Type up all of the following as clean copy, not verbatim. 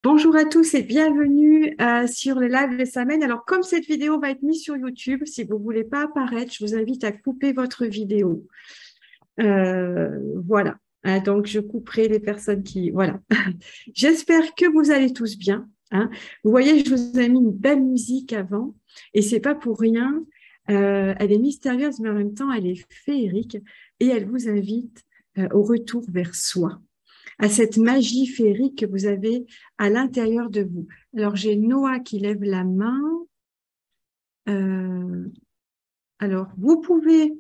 Bonjour à tous et bienvenue sur le live de Samen. Alors, comme cette vidéo va être mise sur YouTube, si vous ne voulez pas apparaître, je vous invite à couper votre vidéo. Voilà. Donc, je couperai les personnes qui... Voilà. J'espère que vous allez tous bien. Hein. Vous voyez, je vous ai mis une belle musique avant et c'est pas pour rien. Elle est mystérieuse, mais en même temps, elle est féerique et elle vous invite au retour vers soi, à cette magie féerique que vous avez à l'intérieur de vous. Alors, j'ai Noah qui lève la main. Euh, alors, vous pouvez,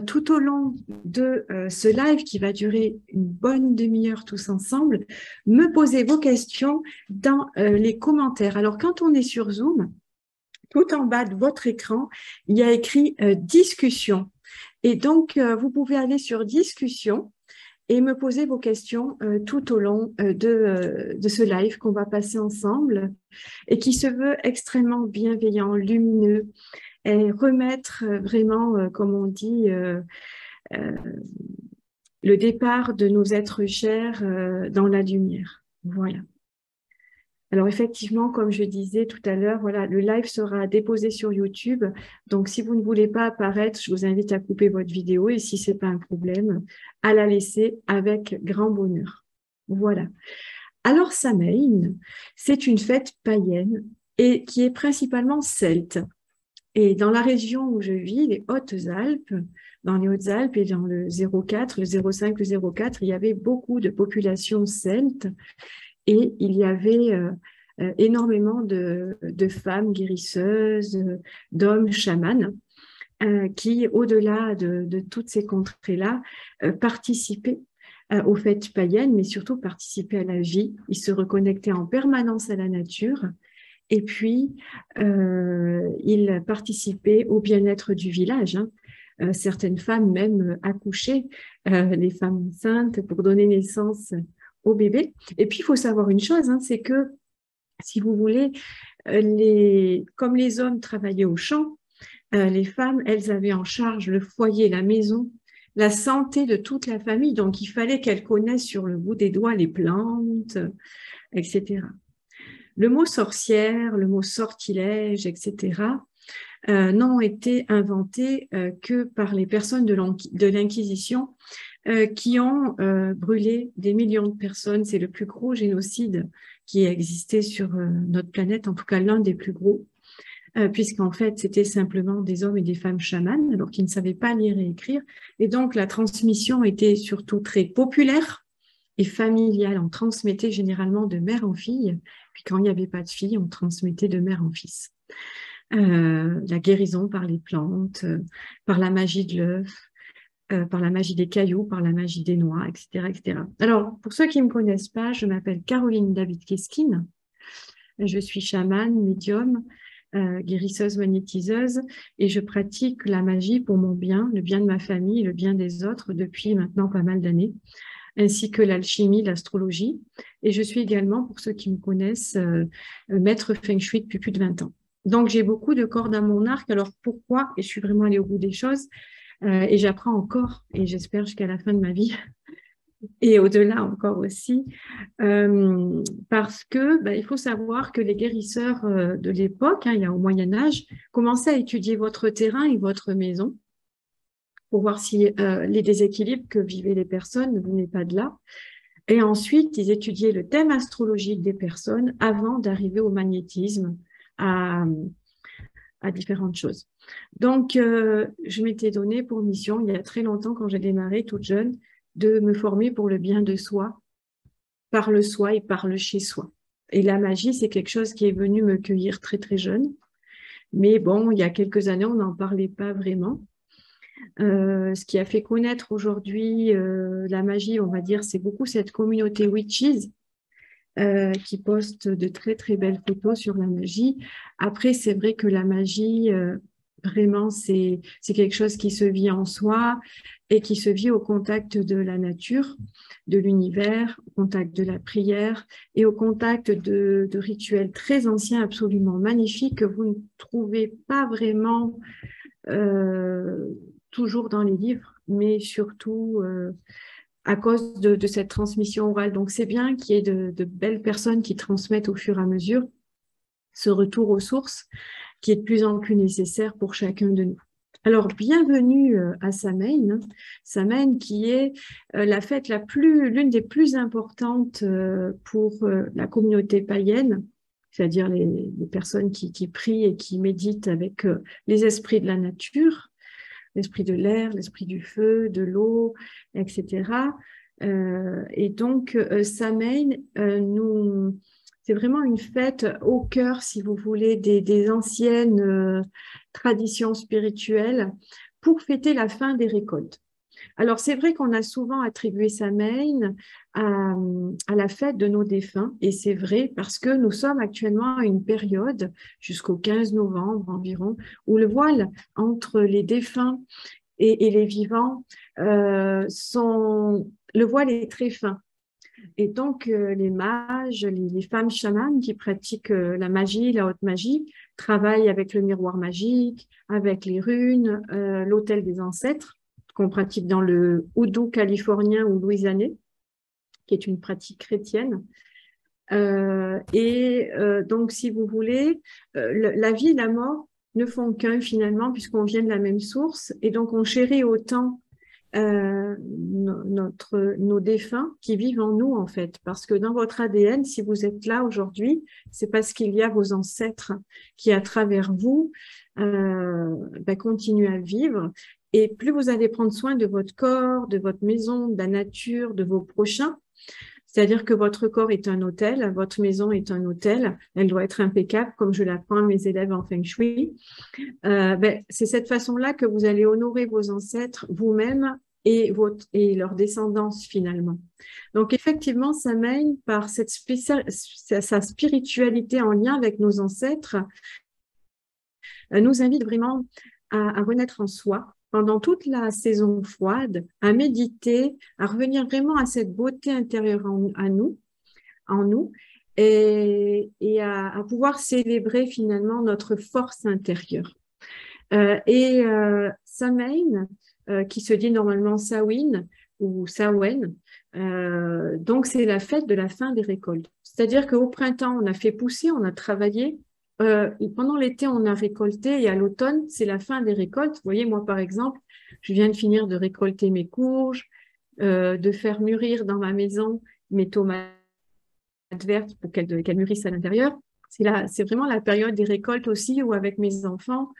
tout au long de ce live qui va durer une bonne demi-heure tous ensemble, me poser vos questions dans les commentaires. Alors, quand on est sur Zoom, tout en bas de votre écran, il y a écrit discussion. Et donc, vous pouvez aller sur discussion et me poser vos questions tout au long de ce live qu'on va passer ensemble et qui se veut extrêmement bienveillant, lumineux et remettre vraiment, comme on dit, euh, le départ de nos êtres chers dans la lumière. Voilà. Alors effectivement, comme je disais tout à l'heure, voilà, le live sera déposé sur YouTube. Donc si vous ne voulez pas apparaître, je vous invite à couper votre vidéo et si c'est pas un problème, à la laisser avec grand bonheur. Voilà. Alors Samhain, c'est une fête païenne et qui est principalement celte. Et dans la région où je vis, les Hautes-Alpes, dans les Hautes-Alpes et dans le 04, le 05, le 04, il y avait beaucoup de populations celtes et il y avait énormément de femmes guérisseuses, d'hommes chamans, qui, au-delà de toutes ces contrées-là, participaient aux fêtes païennes, mais surtout participaient à la vie. Ils se reconnectaient en permanence à la nature. Et puis, ils participaient au bien-être du village. Hein. Certaines femmes même accouchaient, les femmes enceintes, pour donner naissance au bébé. Et puis, il faut savoir une chose, hein, c'est que, si vous voulez, comme les hommes travaillaient au champ, les femmes, elles avaient en charge le foyer, la maison, la santé de toute la famille. Donc, il fallait qu'elles connaissent sur le bout des doigts les plantes, etc. Le mot sorcière, le mot sortilège, etc., n'ont été inventés que par les personnes de l'Inquisition qui ont brûlé des millions de personnes. C'est le plus gros génocide qui a existé sur notre planète, en tout cas l'un des plus gros, puisqu'en fait, c'était simplement des hommes et des femmes chamans, alors qu'ils ne savaient pas lire et écrire. Et donc, la transmission était surtout très populaire et familiale. On transmettait généralement de mère en fille, puis quand il n'y avait pas de fille, on transmettait de mère en fils. La guérison par les plantes, par la magie de l'œuf, par la magie des cailloux, par la magie des noix, etc., etc. Alors, pour ceux qui ne me connaissent pas, je m'appelle Caroline David-Keskin. Je suis chamane, médium, guérisseuse, magnétiseuse, et je pratique la magie pour mon bien, le bien de ma famille, le bien des autres depuis maintenant pas mal d'années, ainsi que l'alchimie, l'astrologie. Et je suis également, pour ceux qui me connaissent, maître feng shui depuis plus de 20 ans. Donc, j'ai beaucoup de cordes à mon arc. Alors, pourquoi? Et je suis vraiment allée au bout des choses. Et j'apprends encore, et j'espère jusqu'à la fin de ma vie, et au-delà encore aussi, parce que il faut savoir que les guérisseurs de l'époque, hein, il y a au Moyen Âge, commençaient à étudier votre terrain et votre maison pour voir si les déséquilibres que vivaient les personnes ne venaient pas de là. Et ensuite, ils étudiaient le thème astrologique des personnes avant d'arriver au magnétisme, à, à différentes choses. Donc, je m'étais donné pour mission, il y a très longtemps, quand j'ai démarré toute jeune, de me former pour le bien de soi, par le soi et par le chez soi. Et la magie, c'est quelque chose qui est venu me cueillir très, très jeune. Mais bon, il y a quelques années, on n'en parlait pas vraiment. Ce qui a fait connaître aujourd'hui la magie, on va dire, c'est beaucoup cette communauté witches qui poste de très, très belles photos sur la magie. Après, c'est vrai que la magie, vraiment, c'est quelque chose qui se vit en soi et qui se vit au contact de la nature, de l'univers, au contact de la prière et au contact de rituels très anciens, absolument magnifiques, que vous ne trouvez pas vraiment toujours dans les livres, mais surtout à cause de cette transmission orale. Donc, c'est bien qu'il y ait de belles personnes qui transmettent au fur et à mesure ce retour aux sources qui est de plus en plus nécessaire pour chacun de nous. Alors, bienvenue à Samhain, Samhain qui est la fête l'une des plus importantes pour la communauté païenne, c'est-à-dire les personnes qui prient et qui méditent avec les esprits de la nature, l'esprit de l'air, l'esprit du feu, de l'eau, etc. Et donc, Samhain, c'est vraiment une fête au cœur, si vous voulez, des anciennes traditions spirituelles pour fêter la fin des récoltes. Alors, c'est vrai qu'on a souvent attribué Samhain à la fête de nos défunts, et c'est vrai parce que nous sommes actuellement à une période, jusqu'au 15 novembre environ, où le voile entre les défunts et les vivants, le voile est très fin. Et donc, les mages, les femmes chamanes qui pratiquent la magie, la haute magie, travaillent avec le miroir magique, avec les runes, l'autel des ancêtres, qu'on pratique dans le houdou californien ou louisianais, qui est une pratique chrétienne. Donc, si vous voulez, la vie et la mort ne font qu'un finalement, puisqu'on vient de la même source, et donc on chérit autant nos défunts qui vivent en nous, en fait. Parce que dans votre ADN, si vous êtes là aujourd'hui, c'est parce qu'il y a vos ancêtres qui, à travers vous, continuent à vivre. Et plus vous allez prendre soin de votre corps, de votre maison, de la nature, de vos prochains, c'est-à-dire que votre corps est un hôtel, votre maison est un hôtel, elle doit être impeccable, comme je l'apprends à mes élèves en Feng Shui. C'est cette façon-là que vous allez honorer vos ancêtres, vous-même et leur descendance finalement. Donc effectivement, Samhain, par sa spiritualité en lien avec nos ancêtres, nous invite vraiment à renaître en soi pendant toute la saison froide, à méditer, à revenir vraiment à cette beauté intérieure en nous et à pouvoir célébrer finalement notre force intérieure. Samhain, qui se dit normalement Samhain ou Samhain, donc c'est la fête de la fin des récoltes. C'est-à-dire qu'au printemps, on a fait pousser, on a travaillé. Pendant l'été, on a récolté et à l'automne, c'est la fin des récoltes. Vous voyez, moi, par exemple, je viens de finir de récolter mes courges, de faire mûrir dans ma maison mes tomates vertes pour qu'elles mûrissent à l'intérieur. C'est vraiment la période des récoltes aussi où avec mes enfants,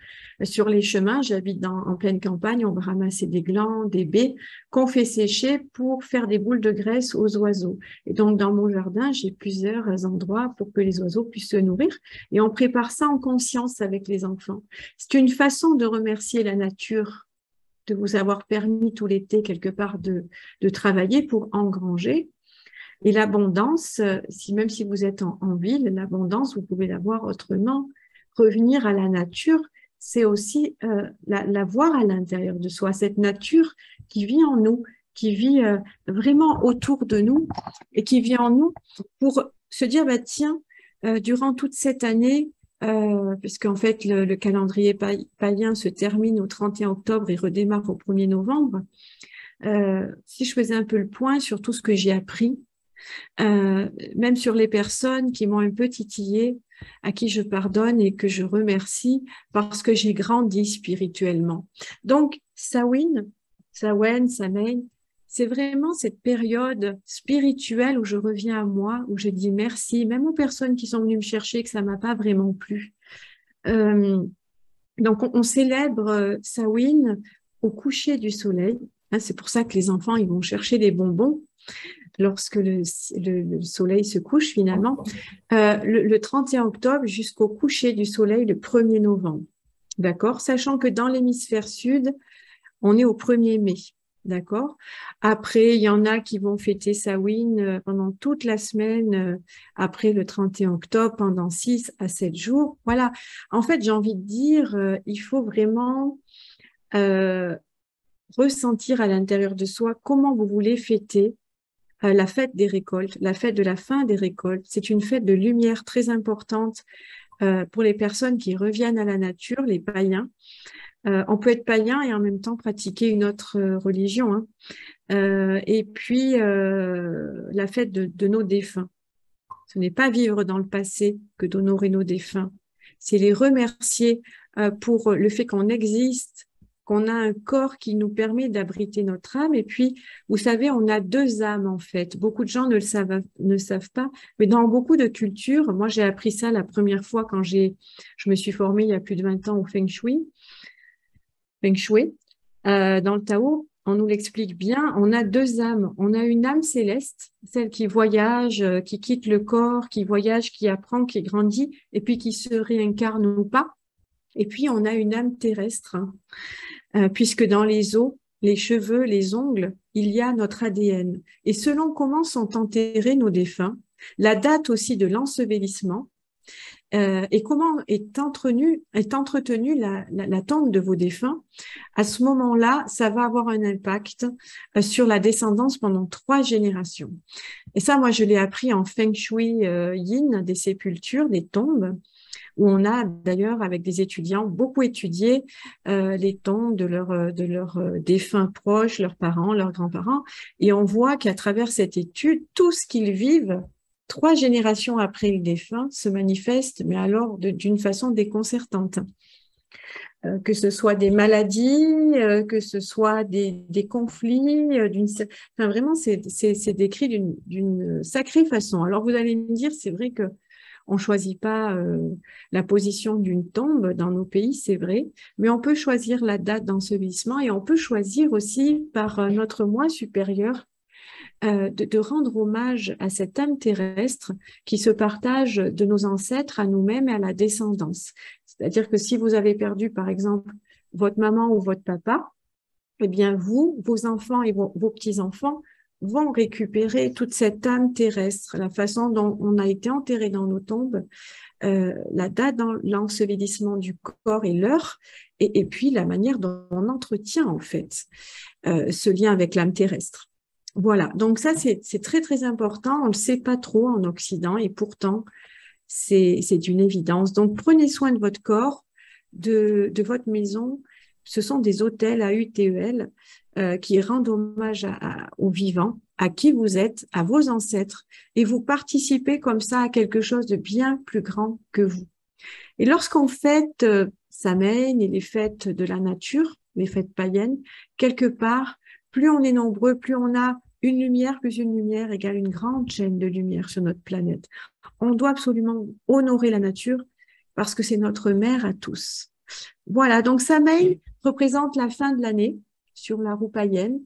sur les chemins, j'habite en pleine campagne, on va ramasser des glands, des baies qu'on fait sécher pour faire des boules de graisse aux oiseaux. Et donc, dans mon jardin, j'ai plusieurs endroits pour que les oiseaux puissent se nourrir et on prépare ça en conscience avec les enfants. C'est une façon de remercier la nature de vous avoir permis tout l'été quelque part de travailler pour engranger. Et l'abondance, même si vous êtes en ville, l'abondance, vous pouvez l'avoir autrement. Revenir à la nature, c'est aussi la voir à l'intérieur de soi, cette nature qui vit en nous, qui vit vraiment autour de nous et qui vit en nous pour se dire, tiens, durant toute cette année, puisqu'en fait le calendrier païen se termine au 31 octobre et redémarre au 1er novembre, si je faisais un peu le point sur tout ce que j'ai appris, même sur les personnes qui m'ont un peu titillé, à qui je pardonne et que je remercie parce que j'ai grandi spirituellement. Donc, Samhain, c'est vraiment cette période spirituelle où je reviens à moi, où je dis merci, même aux personnes qui sont venues me chercher que ça m'a pas vraiment plu. Donc, on célèbre Samhain au coucher du soleil. C'est pour ça que les enfants, ils vont chercher des bonbons lorsque le soleil se couche finalement, le 31 octobre jusqu'au coucher du soleil le 1er novembre. D'accord? Sachant que dans l'hémisphère sud, on est au 1er mai. D'accord? Après, il y en a qui vont fêter Samhain pendant toute la semaine, après le 31 octobre, pendant 6 à 7 jours. Voilà. En fait, j'ai envie de dire, il faut vraiment ressentir à l'intérieur de soi comment vous voulez fêter la fête des récoltes, la fête de la fin des récoltes. C'est une fête de lumière très importante pour les personnes qui reviennent à la nature, les païens. On peut être païen et en même temps pratiquer une autre religion, hein. Et puis, la fête de nos défunts. Ce n'est pas vivre dans le passé que d'honorer nos défunts. C'est les remercier pour le fait qu'on existe, qu'on a un corps qui nous permet d'abriter notre âme. Et puis, vous savez, on a deux âmes en fait. Beaucoup de gens ne savent pas, mais dans beaucoup de cultures, moi j'ai appris ça la première fois quand je me suis formée il y a plus de 20 ans au Feng Shui. Dans le Tao, on nous l'explique bien, on a deux âmes. On a une âme céleste, celle qui voyage, qui quitte le corps, qui voyage, qui apprend, qui grandit, et puis qui se réincarne ou pas. Et puis, on a une âme terrestre, puisque dans les os, les cheveux, les ongles, il y a notre ADN. Et selon comment sont enterrés nos défunts, la date aussi de l'ensevelissement, et comment est entretenue la tombe de vos défunts, à ce moment-là, ça va avoir un impact sur la descendance pendant 3 générations. Et ça, moi, je l'ai appris en Feng Shui Yin, des sépultures, des tombes, où on a d'ailleurs, avec des étudiants, beaucoup étudié les tombes de leurs défunts proches, leurs parents, leurs grands-parents, et on voit qu'à travers cette étude, tout ce qu'ils vivent 3 générations après le défunt se manifeste, mais alors d'une façon déconcertante. Que ce soit des maladies, que ce soit des conflits, enfin vraiment c'est décrit d'une sacrée façon. Alors vous allez me dire, c'est vrai que on choisit pas la position d'une tombe dans nos pays, c'est vrai, mais on peut choisir la date d'ensevelissement et on peut choisir aussi par notre moi supérieur de rendre hommage à cette âme terrestre qui se partage de nos ancêtres à nous-mêmes et à la descendance. C'est-à-dire que si vous avez perdu, par exemple, votre maman ou votre papa, eh bien, vous, vos enfants et vos petits-enfants vont récupérer toute cette âme terrestre, la façon dont on a été enterré dans nos tombes, la date dans l'ensevelissement du corps et l'heure, et puis la manière dont on entretient, en fait, ce lien avec l'âme terrestre. Voilà, donc ça, c'est très, très important. On ne le sait pas trop en Occident et pourtant, c'est d'une évidence. Donc, prenez soin de votre corps, de votre maison. Ce sont des hôtels AUTEL qui rendent hommage aux vivants, à qui vous êtes, à vos ancêtres, et vous participez comme ça à quelque chose de bien plus grand que vous. Et lorsqu'on fête Samhain et les fêtes de la nature, les fêtes païennes, quelque part, plus on est nombreux, plus on a une lumière, plus une lumière égale une grande chaîne de lumière sur notre planète. On doit absolument honorer la nature parce que c'est notre mère à tous. Voilà, donc Samhain représente la fin de l'année sur la roue païenne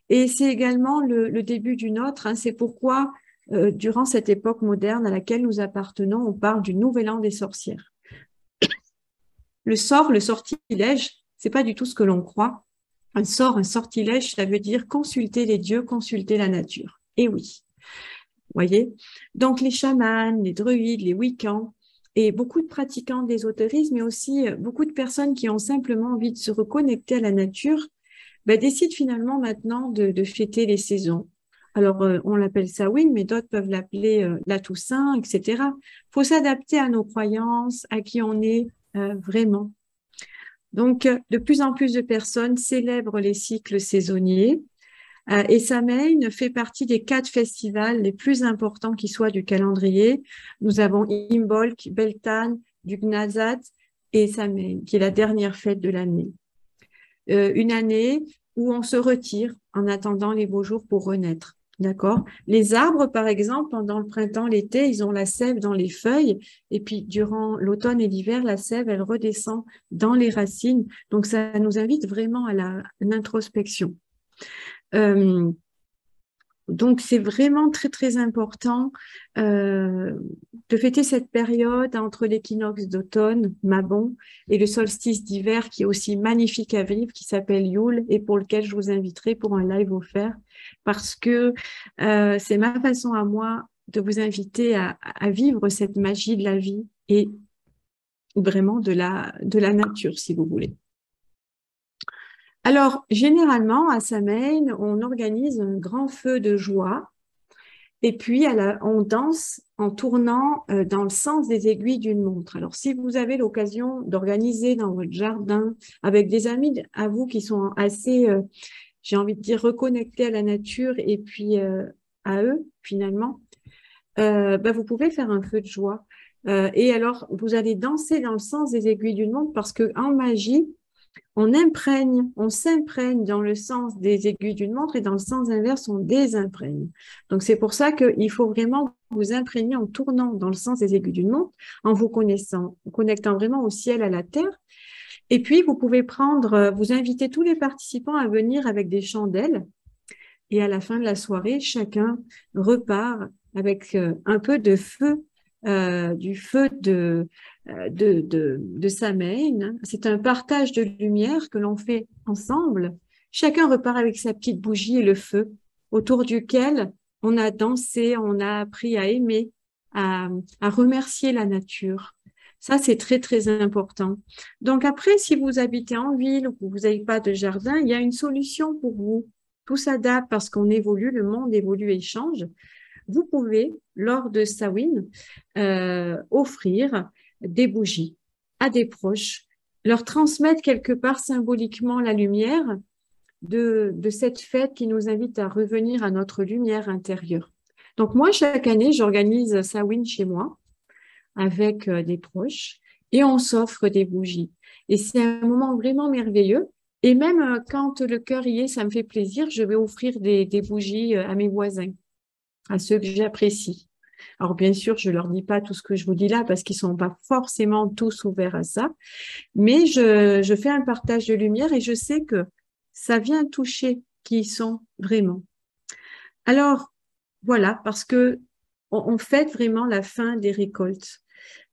et c'est également le début d'une autre. Hein. C'est pourquoi, durant cette époque moderne à laquelle nous appartenons, on parle du nouvel an des sorcières. Le sortilège, c'est pas du tout ce que l'on croit. Un sortilège, ça veut dire consulter les dieux, consulter la nature. Et oui, vous voyez. Donc les chamans, les druides, les wiccans et beaucoup de pratiquants d'ésotérisme, mais aussi beaucoup de personnes qui ont simplement envie de se reconnecter à la nature, décident finalement maintenant de fêter les saisons. Alors, on l'appelle Samhain, mais d'autres peuvent l'appeler la Toussaint, etc. Il faut s'adapter à nos croyances, à qui on est vraiment. Donc, de plus en plus de personnes célèbrent les cycles saisonniers et Samhain fait partie des 4 festivals les plus importants qui soient du calendrier. Nous avons Imbolc, Beltane, Dugnazad et Samhain, qui est la dernière fête de l'année. Une année où on se retire en attendant les beaux jours pour renaître. D'accord. Les arbres, par exemple, pendant le printemps, l'été, ils ont la sève dans les feuilles. Et puis, durant l'automne et l'hiver, la sève, elle redescend dans les racines. Donc, ça nous invite vraiment à l'introspection. Donc, c'est vraiment très, très important de fêter cette période entre l'équinoxe d'automne, Mabon, et le solstice d'hiver qui est aussi magnifique à vivre, qui s'appelle Yule, et pour lequel je vous inviterai pour un live offert, parce que c'est ma façon à moi de vous inviter à vivre cette magie de la vie et vraiment de la nature, si vous voulez. Alors, généralement, à Samhain, on organise un grand feu de joie Et puis, on danse en tournant dans le sens des aiguilles d'une montre. Alors, si vous avez l'occasion d'organiser dans votre jardin avec des amis à vous qui sont assez, j'ai envie de dire, reconnectés à la nature et puis à eux, finalement, vous pouvez faire un feu de joie. Et alors, vous allez danser dans le sens des aiguilles d'une montre parce que en magie, on s'imprègne dans le sens des aiguilles d'une montre et dans le sens inverse, on désimprègne. Donc, c'est pour ça qu'il faut vraiment vous imprégner en tournant dans le sens des aiguilles d'une montre, en vous connectant vraiment au ciel, à la terre. Et puis, vous pouvez vous inviter tous les participants à venir avec des chandelles. Et à la fin de la soirée, chacun repart avec un peu de feu, du feu de sa main. C'est un partage de lumière que l'on fait ensemble. Chacun repart avec sa petite bougie et le feu autour duquel on a dansé, on a appris à aimer, à remercier la nature. Ça, c'est très, très important. Donc après, si vous habitez en ville ou que vous n'avez pas de jardin, il y a une solution pour vous. Tout s'adapte parce qu'on évolue, le monde évolue et change. Vous pouvez, lors de Samhain, offrir des bougies à des proches, leur transmettre quelque part symboliquement la lumière de cette fête qui nous invite à revenir à notre lumière intérieure. Donc moi, chaque année, j'organise Samhain chez moi avec des proches et on s'offre des bougies. Et c'est un moment vraiment merveilleux. Et même quand le cœur y est, ça me fait plaisir, je vais offrir des bougies à mes voisins, à ceux que j'apprécie. Alors, bien sûr, je leur dis pas tout ce que je vous dis là parce qu'ils sont pas forcément tous ouverts à ça, mais je fais un partage de lumière et je sais que ça vient toucher qui ils sont vraiment. Alors, voilà, parce que on fête vraiment la fin des récoltes.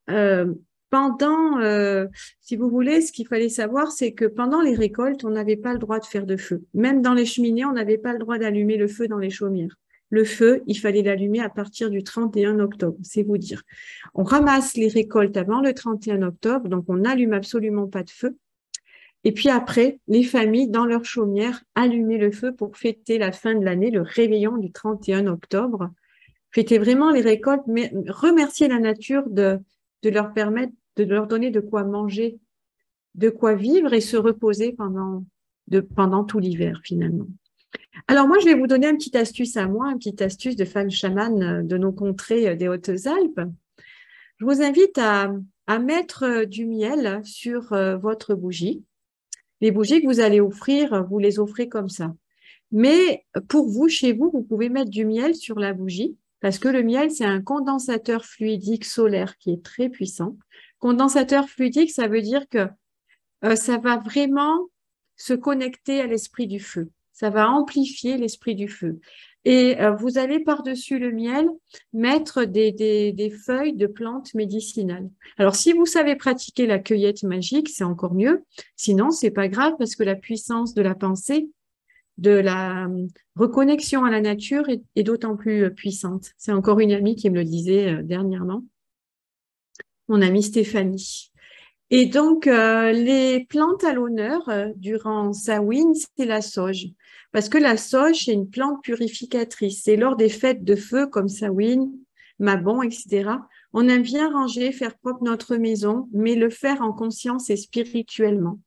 Si vous voulez, ce qu'il fallait savoir, c'est que pendant les récoltes, on n'avait pas le droit de faire de feu. Même dans les cheminées, on n'avait pas le droit d'allumer le feu dans les chaumières. Le feu, il fallait l'allumer à partir du 31 octobre, c'est vous dire. On ramasse les récoltes avant le 31 octobre, donc on n'allume absolument pas de feu. Et puis après, les familles, dans leur chaumière, allumaient le feu pour fêter la fin de l'année, le réveillon du 31 octobre. Fêter vraiment les récoltes, mais remercier la nature de leur permettre, de leur donner de quoi manger, de quoi vivre et se reposer pendant tout l'hiver finalement. Alors moi, je vais vous donner une petite astuce à moi, une petite astuce de femme chamane de nos contrées des Hautes-Alpes. Je vous invite à mettre du miel sur votre bougie. Les bougies que vous allez offrir, vous les offrez comme ça. Mais pour vous, chez vous, vous pouvez mettre du miel sur la bougie parce que le miel, c'est un condensateur fluidique solaire qui est très puissant. Condensateur fluidique, ça veut dire que ça va vraiment se connecter à l'esprit du feu. Ça va amplifier l'esprit du feu. Et vous allez par-dessus le miel mettre des feuilles de plantes médicinales. Alors, si vous savez pratiquer la cueillette magique, c'est encore mieux. Sinon, c'est pas grave parce que la puissance de la pensée, de la reconnexion à la nature est d'autant plus puissante. C'est encore une amie qui me le disait dernièrement, mon amie Stéphanie. Et donc, les plantes à l'honneur durant Samhain, c'est la sauge. Parce que la sauge, c'est une plante purificatrice. C'est lors des fêtes de feu comme Samhain, Mabon, etc. On aime bien ranger, faire propre notre maison, mais le faire en conscience et spirituellement.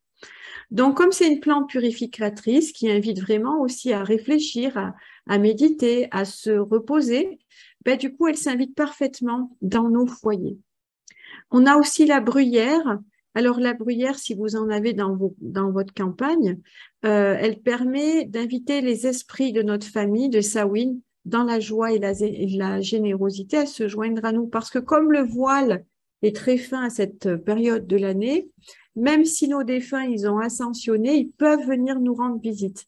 Donc, comme c'est une plante purificatrice qui invite vraiment aussi à réfléchir, à méditer, à se reposer, du coup, elle s'invite parfaitement dans nos foyers. On a aussi la bruyère. Alors, la bruyère, si vous en avez dans votre campagne, elle permet d'inviter les esprits de notre famille, de Samhain, dans la joie et la générosité à se joindre à nous. Parce que comme le voile est très fin à cette période de l'année, même si nos défunts, ils ont ascensionné, ils peuvent venir nous rendre visite.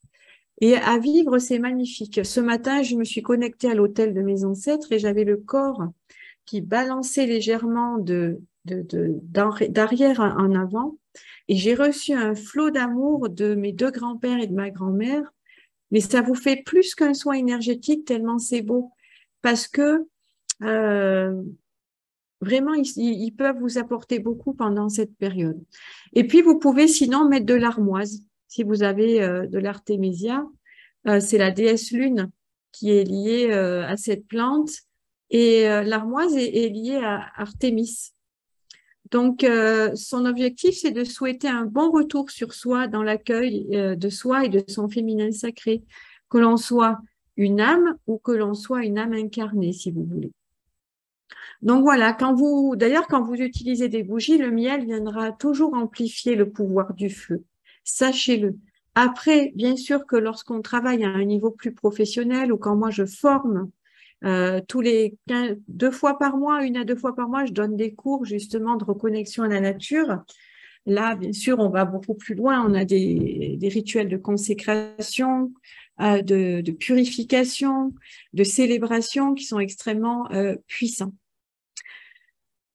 Et à vivre, c'est magnifique. Ce matin, je me suis connectée à l'autel de mes ancêtres et j'avais le corps qui balançait légèrement d'arrière en avant. Et j'ai reçu un flot d'amour de mes deux grands-pères et de ma grand-mère. Mais ça vous fait plus qu'un soin énergétique tellement c'est beau. Parce que vraiment, ils peuvent vous apporter beaucoup pendant cette période. Et puis, vous pouvez sinon mettre de l'armoise. Si vous avez de l'artémisia, c'est la déesse lune qui est liée à cette plante. Et l'armoise est liée à Artémis. Donc, son objectif, c'est de souhaiter un bon retour sur soi dans l'accueil de soi et de son féminin sacré, que l'on soit une âme ou que l'on soit une âme incarnée, si vous voulez. Donc voilà, d'ailleurs, quand vous utilisez des bougies, le miel viendra toujours amplifier le pouvoir du feu. Sachez-le. Après, bien sûr que lorsqu'on travaille à un niveau plus professionnel ou quand moi je forme tous les 2 fois par mois, 1 à 2 fois par mois, je donne des cours justement de reconnexion à la nature. Là, bien sûr, on va beaucoup plus loin. On a des rituels de consécration, de purification, de célébration qui sont extrêmement puissants.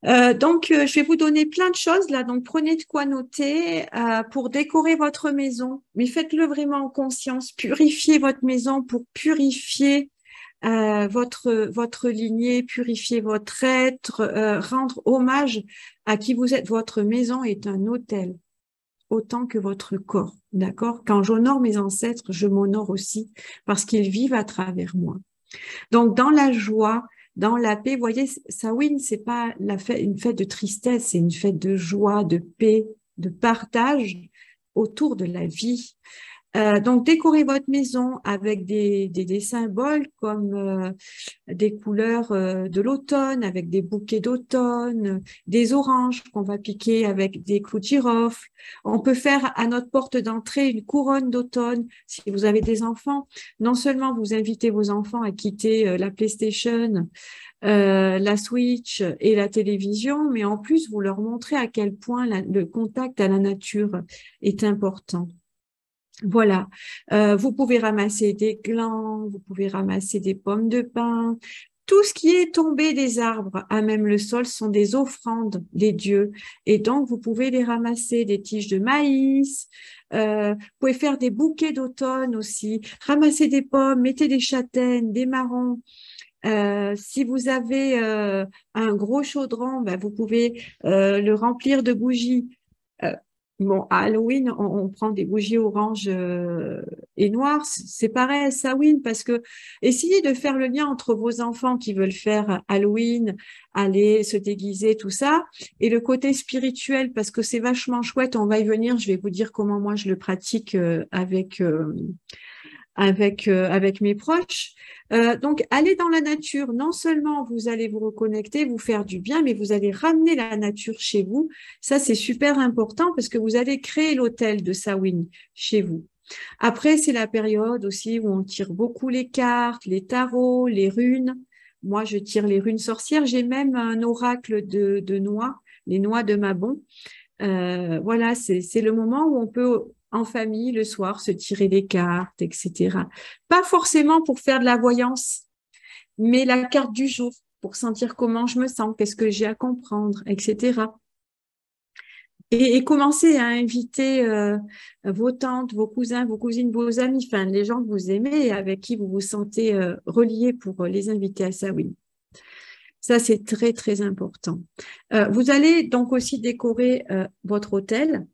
Je vais vous donner plein de choses là. Donc, prenez de quoi noter pour décorer votre maison. Mais faites-le vraiment en conscience. Purifiez votre maison pour purifier votre lignée, purifier votre être, rendre hommage à qui vous êtes. Votre maison est un autel, autant que votre corps, d'accord? Quand j'honore mes ancêtres, je m'honore aussi parce qu'ils vivent à travers moi. Donc, dans la joie, dans la paix, vous voyez, Samhain, c'est pas une fête de tristesse, c'est une fête de joie, de paix, de partage autour de la vie. Donc, décorez votre maison avec des symboles comme des couleurs de l'automne, avec des bouquets d'automne, des oranges qu'on va piquer avec des clous de girofle. On peut faire à notre porte d'entrée une couronne d'automne. Si vous avez des enfants, non seulement vous invitez vos enfants à quitter la PlayStation, la Switch et la télévision, mais en plus, vous leur montrez à quel point le contact à la nature est important. Voilà, vous pouvez ramasser des glands, vous pouvez ramasser des pommes de pin. Tout ce qui est tombé des arbres, à même le sol, sont des offrandes des dieux. Et donc, vous pouvez les ramasser, des tiges de maïs. Vous pouvez faire des bouquets d'automne aussi. Ramasser des pommes, mettez des châtaignes, des marrons. Si vous avez un gros chaudron, ben, vous pouvez le remplir de bougies. Bon, à Halloween, on prend des bougies orange et noires. C'est pareil, Samhain, parce que essayez de faire le lien entre vos enfants qui veulent faire Halloween, aller se déguiser, tout ça, et le côté spirituel, parce que c'est vachement chouette. On va y venir. Je vais vous dire comment moi je le pratique avec mes proches. Donc, allez dans la nature. Non seulement vous allez vous reconnecter, vous faire du bien, mais vous allez ramener la nature chez vous. Ça, c'est super important parce que vous allez créer l'hôtel de Samhain chez vous. Après, c'est la période aussi où on tire beaucoup les cartes, les tarots, les runes. Moi, je tire les runes sorcières. J'ai même un oracle de noix, les noix de Mabon. Voilà, c'est le moment où on peut en famille le soir se tirer des cartes, etc. Pas forcément pour faire de la voyance, mais la carte du jour pour sentir comment je me sens, qu'est-ce que j'ai à comprendre, etc. Et commencer à inviter vos tantes, vos cousins, vos cousines, vos amis, enfin les gens que vous aimez et avec qui vous vous sentez reliés pour les inviter à Samhain. Ça, c'est très, très important. Vous allez donc aussi décorer votre hôtel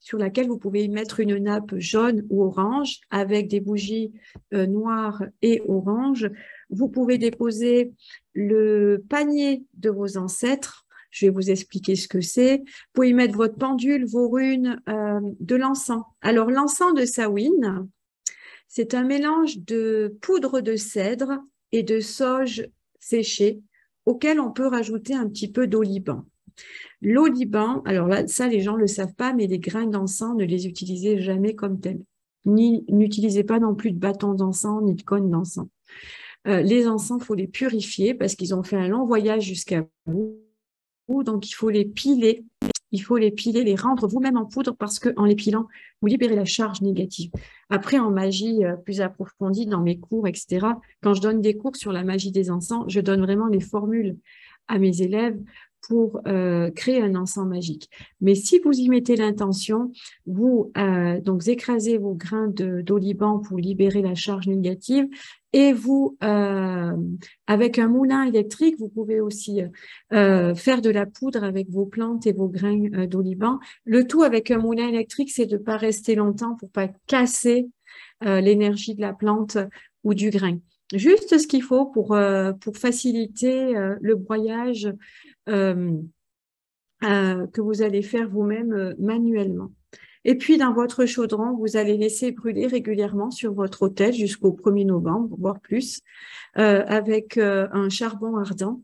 sur laquelle vous pouvez y mettre une nappe jaune ou orange avec des bougies noires et oranges. Vous pouvez déposer le panier de vos ancêtres. Je vais vous expliquer ce que c'est. Vous pouvez y mettre votre pendule, vos runes, de l'encens. Alors, l'encens de Samhain, c'est un mélange de poudre de cèdre et de sauge séchée auquel on peut rajouter un petit peu d'oliban. L'oliban, alors là, ça, les gens ne le savent pas, mais les grains d'encens, ne les utilisez jamais comme tels. N'utilisez pas non plus de bâtons d'encens, ni de cônes d'encens. Les encens, il faut les purifier parce qu'ils ont fait un long voyage jusqu'à vous. Donc, il faut les piler. Il faut les piler, les rendre vous-même en poudre parce qu'en les pilant, vous libérez la charge négative. Après, en magie plus approfondie, dans mes cours, etc., quand je donne des cours sur la magie des encens, je donne vraiment les formules à mes élèves pour créer un encens magique. Mais si vous y mettez l'intention, vous donc écrasez vos grains d'oliban pour libérer la charge négative et vous, avec un moulin électrique, vous pouvez aussi faire de la poudre avec vos plantes et vos grains d'oliban. Le tout avec un moulin électrique, c'est de ne pas rester longtemps pour pas casser l'énergie de la plante ou du grain. Juste ce qu'il faut pour faciliter le broyage euh, que vous allez faire vous-même manuellement. Et puis, dans votre chaudron, vous allez laisser brûler régulièrement sur votre autel jusqu'au 1er novembre, voire plus, avec un charbon ardent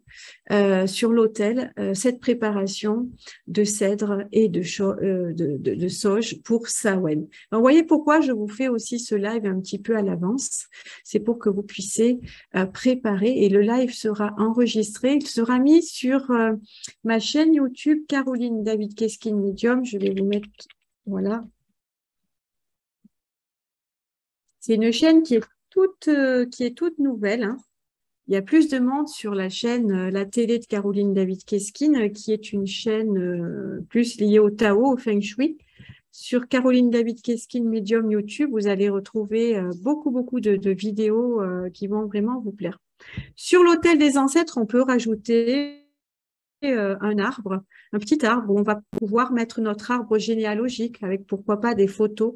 sur l'autel, cette préparation de cèdre et de sauge pour Samhain. Vous voyez pourquoi je vous fais aussi ce live un petit peu à l'avance. C'est pour que vous puissiez préparer et le live sera enregistré. Il sera mis sur ma chaîne YouTube Caroline David Keskin Medium. Je vais vous mettre, voilà. C'est une chaîne qui est toute nouvelle, hein. Il y a plus de monde sur la chaîne La télé de Caroline David Keskin, qui est une chaîne plus liée au Tao, au Feng Shui. Sur Caroline David Keskin Medium YouTube, vous allez retrouver beaucoup de vidéos qui vont vraiment vous plaire. Sur l'autel des ancêtres, on peut rajouter un arbre, un petit arbre où on va pouvoir mettre notre arbre généalogique avec pourquoi pas des photos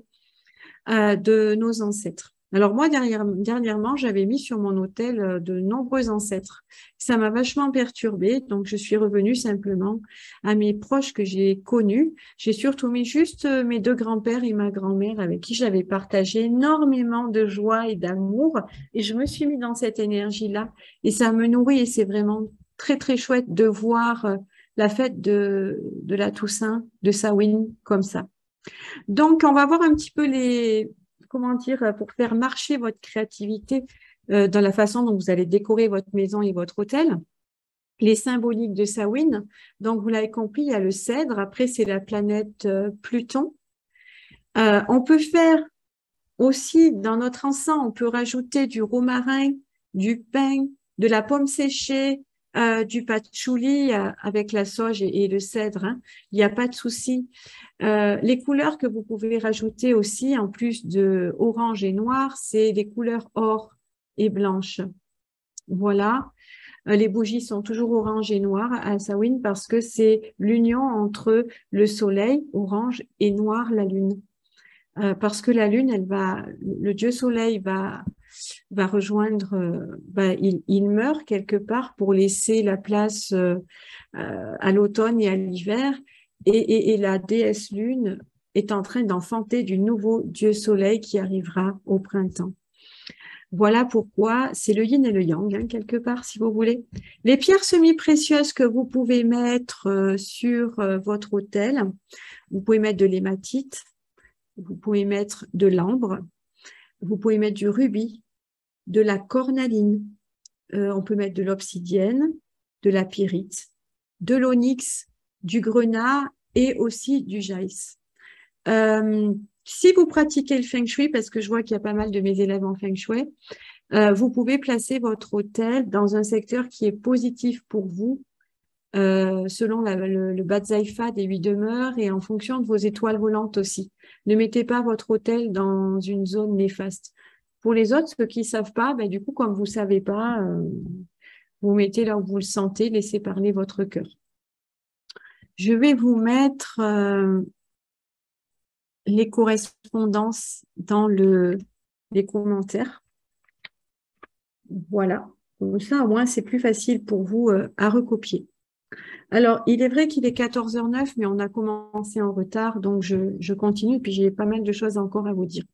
de nos ancêtres. Alors moi, dernièrement, j'avais mis sur mon autel de nombreux ancêtres. Ça m'a vachement perturbée, donc je suis revenue simplement à mes proches que j'ai connus. J'ai surtout mis juste mes deux grands-pères et ma grand-mère avec qui j'avais partagé énormément de joie et d'amour. Et je me suis mis dans cette énergie-là et ça me nourrit et c'est vraiment très chouette de voir la fête de la Toussaint, de Samhain comme ça. Donc, on va voir un petit peu comment dire, pour faire marcher votre créativité dans la façon dont vous allez décorer votre maison et votre hôtel. Les symboliques de Samhain. Donc, vous l'avez compris, il y a le cèdre. Après, c'est la planète Pluton. On peut faire aussi, dans notre encens, on peut rajouter du romarin, du pin, de la pomme séchée, du patchouli avec la sauge et le cèdre, hein. Il n'y a pas de souci. Les couleurs que vous pouvez rajouter aussi, en plus de orange et noir, c'est des couleurs or et blanche. Voilà. Les bougies sont toujours orange et noir à Samhain parce que c'est l'union entre le soleil, orange, et noir, la lune. Parce que la lune, le dieu soleil va rejoindre, il meurt quelque part pour laisser la place à l'automne et à l'hiver. Et la déesse lune est en train d'enfanter du nouveau dieu soleil qui arrivera au printemps. Voilà pourquoi c'est le yin et le yang, hein, quelque part, si vous voulez. Les pierres semi-précieuses que vous pouvez mettre sur votre autel, vous pouvez mettre de l'hématite, vous pouvez mettre de l'ambre, vous pouvez mettre du rubis, de la cornaline, on peut mettre de l'obsidienne, de la pyrite, de l'onyx, du grenat et aussi du jaïs. Si vous pratiquez le Feng Shui, parce que je vois qu'il y a pas mal de mes élèves en Feng Shui, vous pouvez placer votre hôtel dans un secteur qui est positif pour vous, selon le Batzaifa des 8 demeures et en fonction de vos étoiles volantes aussi. Ne mettez pas votre hôtel dans une zone néfaste. Pour les autres, ceux qui ne savent pas, du coup, comme vous ne savez pas, vous mettez là où vous le sentez, laissez parler votre cœur. Je vais vous mettre les correspondances dans les commentaires. Voilà. Comme ça, au moins, c'est plus facile pour vous à recopier. Alors, il est vrai qu'il est 14h09, mais on a commencé en retard, donc je continue, puis j'ai pas mal de choses encore à vous dire.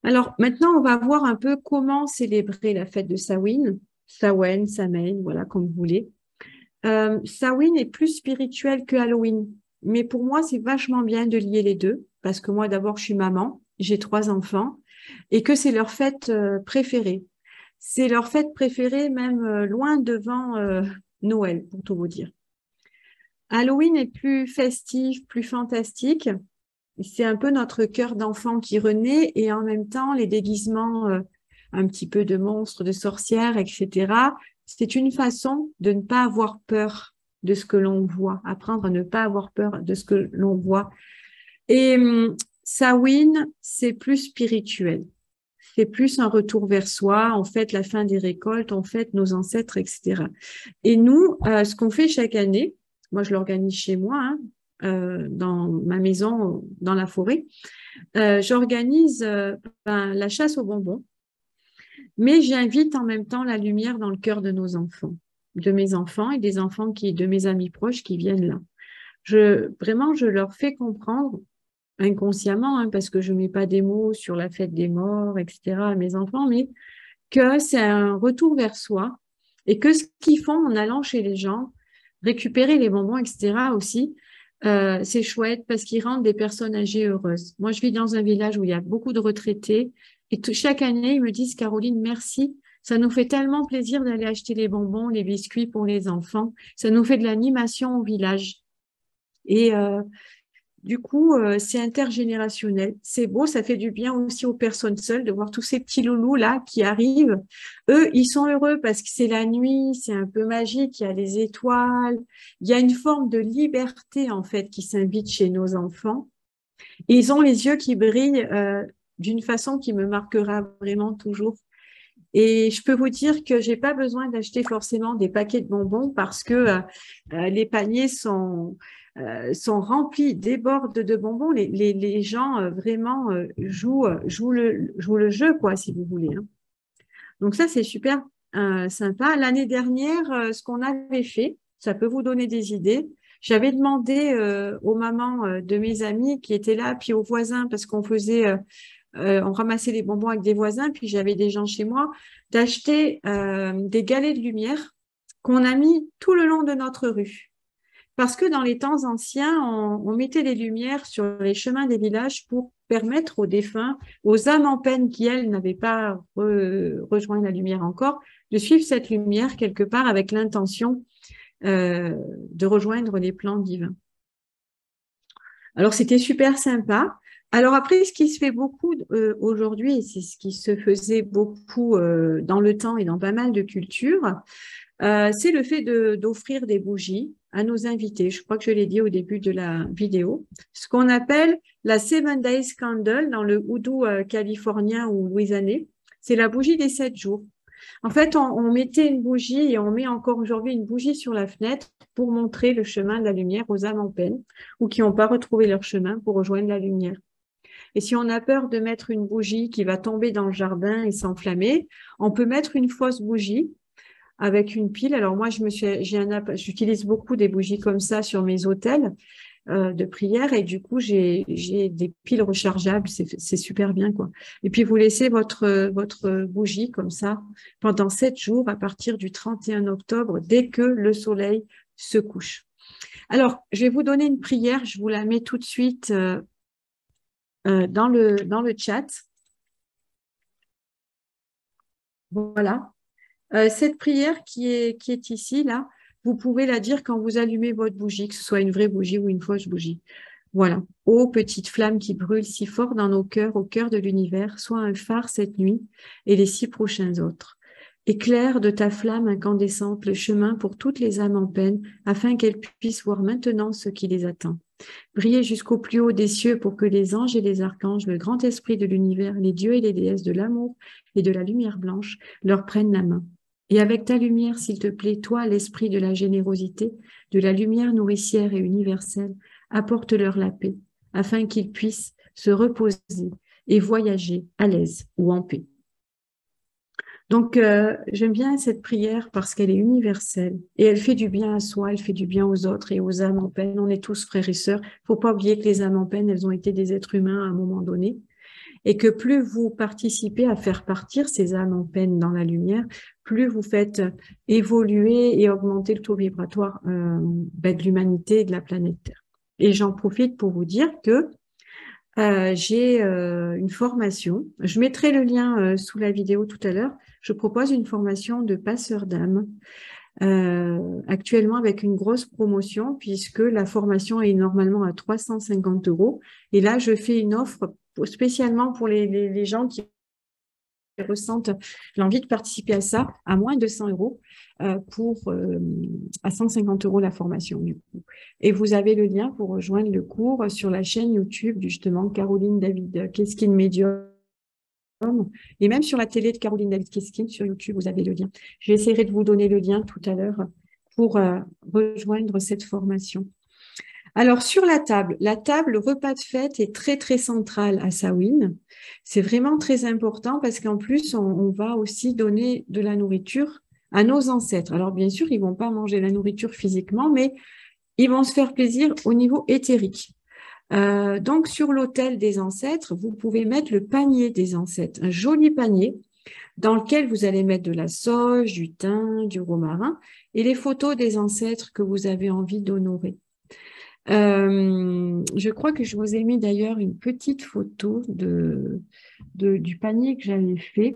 Alors, maintenant, on va voir un peu comment célébrer la fête de Samhain, Samhain, voilà, comme vous voulez. Samhain est plus spirituel que Halloween, mais pour moi, c'est vachement bien de lier les deux, parce que moi, d'abord, je suis maman, j'ai 3 enfants, et que c'est leur fête préférée. C'est leur fête préférée, même loin devant Noël, pour tout vous dire. Halloween est plus festif, plus fantastique. C'est un peu notre cœur d'enfant qui renaît et en même temps, les déguisements un petit peu de monstres, de sorcières, etc. C'est une façon de ne pas avoir peur de ce que l'on voit, apprendre à ne pas avoir peur de ce que l'on voit. Et Samhain, c'est plus spirituel. C'est plus un retour vers soi, on fête la fin des récoltes, on fête nos ancêtres, etc. Et nous, ce qu'on fait chaque année, moi je l'organise chez moi, hein, dans ma maison, dans la forêt, j'organise la chasse aux bonbons. mais j'invite en même temps la lumière dans le cœur de nos enfants, de mes enfants et des enfants de mes amis proches qui viennent là. Vraiment, je leur fais comprendre inconsciemment, hein, parce que je mets pas des mots sur la fête des morts, etc. à mes enfants, mais que c'est un retour vers soi et que ce qu'ils font en allant chez les gens, récupérer les bonbons, etc. aussi, c'est chouette parce qu'ils rendent des personnes âgées heureuses. Moi, je vis dans un village où il y a beaucoup de retraités et chaque année, ils me disent, Caroline, merci. Ça nous fait tellement plaisir d'aller acheter les bonbons, les biscuits pour les enfants. Ça nous fait de l'animation au village. Et du coup, c'est intergénérationnel. C'est beau, ça fait du bien aussi aux personnes seules de voir tous ces petits loulous là qui arrivent. Eux, ils sont heureux parce que c'est la nuit, c'est un peu magique, il y a les étoiles, il y a une forme de liberté en fait qui s'invite chez nos enfants. Et ils ont les yeux qui brillent d'une façon qui me marquera vraiment toujours. Et je peux vous dire que j'ai pas besoin d'acheter forcément des paquets de bonbons parce que les paniers sont remplis, débordent de bonbons. Les gens vraiment jouent le jeu, quoi, si vous voulez. Hein. Donc ça, c'est super sympa. L'année dernière, ce qu'on avait fait, ça peut vous donner des idées. J'avais demandé aux mamans de mes amis qui étaient là, puis aux voisins, parce qu'on faisait on ramassait les bonbons avec des voisins, puis j'avais des gens chez moi, d'acheter des galets de lumière qu'on a mis tout le long de notre rue. Parce que dans les temps anciens, on mettait des lumières sur les chemins des villages pour permettre aux défunts, aux âmes en peine qui, elles, n'avaient pas rejoint la lumière encore, de suivre cette lumière quelque part avec l'intention de rejoindre les plans divins. Alors, c'était super sympa. Alors après, ce qui se fait beaucoup aujourd'hui, et c'est ce qui se faisait beaucoup dans le temps et dans pas mal de cultures, c'est le fait d'offrir des bougies à nos invités. Je crois que je l'ai dit au début de la vidéo. Ce qu'on appelle la Seven Days Candle dans le houdou californien ou louisianais. C'est la bougie des 7 jours. En fait, on mettait une bougie et on met encore aujourd'hui une bougie sur la fenêtre pour montrer le chemin de la lumière aux âmes en peine ou qui n'ont pas retrouvé leur chemin pour rejoindre la lumière. Et si on a peur de mettre une bougie qui va tomber dans le jardin et s'enflammer, on peut mettre une fausse bougie avec une pile. Alors moi, j'utilise beaucoup des bougies comme ça sur mes autels de prière et du coup, j'ai des piles rechargeables. C'est super bien, quoi. Et puis, vous laissez votre bougie comme ça pendant 7 jours à partir du 31 octobre, dès que le soleil se couche. Alors, je vais vous donner une prière. Je vous la mets tout de suite dans le chat. Voilà. Cette prière qui est ici, là, vous pouvez la dire quand vous allumez votre bougie, que ce soit une vraie bougie ou une fausse bougie. Voilà. Ô petite flamme qui brûle si fort dans nos cœurs, au cœur de l'univers, sois un phare cette nuit et les 6 prochains autres. Éclaire de ta flamme incandescente le chemin pour toutes les âmes en peine, afin qu'elles puissent voir maintenant ce qui les attend. Briller jusqu'au plus haut des cieux pour que les anges et les archanges, le grand esprit de l'univers, les dieux et les déesses de l'amour et de la lumière blanche leur prennent la main. Et avec ta lumière, s'il te plaît, toi, l'esprit de la générosité, de la lumière nourricière et universelle, apporte-leur la paix, afin qu'ils puissent se reposer et voyager à l'aise ou en paix. Donc, j'aime bien cette prière parce qu'elle est universelle et elle fait du bien à soi, elle fait du bien aux autres et aux âmes en peine. On est tous frères et sœurs. Faut pas oublier que les âmes en peine, elles ont été des êtres humains à un moment donné et que plus vous participez à faire partir ces âmes en peine dans la lumière, plus vous faites évoluer et augmenter le taux vibratoire de l'humanité et de la planète Terre. Et j'en profite pour vous dire que j'ai une formation. Je mettrai le lien sous la vidéo tout à l'heure. Je propose une formation de passeur d'âme actuellement avec une grosse promotion puisque la formation est normalement à 350 €. Et là, je fais une offre spécialement pour les gens qui ressentent l'envie de participer à ça à moins de 100 € à 150 € la formation du coup. Et vous avez le lien pour rejoindre le cours sur la chaîne YouTube justement Caroline David Keskin Medium et même sur la télé de Caroline David Keskin sur YouTube, vous avez le lien. J'essaierai de vous donner le lien tout à l'heure pour rejoindre cette formation. Alors, sur la table, le repas de fête est très, très central à Samhain. C'est vraiment très important parce qu'en plus, on va aussi donner de la nourriture à nos ancêtres. Alors, bien sûr, ils vont pas manger la nourriture physiquement, mais ils vont se faire plaisir au niveau éthérique. Donc, sur l'autel des ancêtres, vous pouvez mettre le panier des ancêtres, un joli panier dans lequel vous allez mettre de la sauge, du thym, du romarin et les photos des ancêtres que vous avez envie d'honorer. Je crois que je vous ai mis d'ailleurs une petite photo du panier que j'avais fait.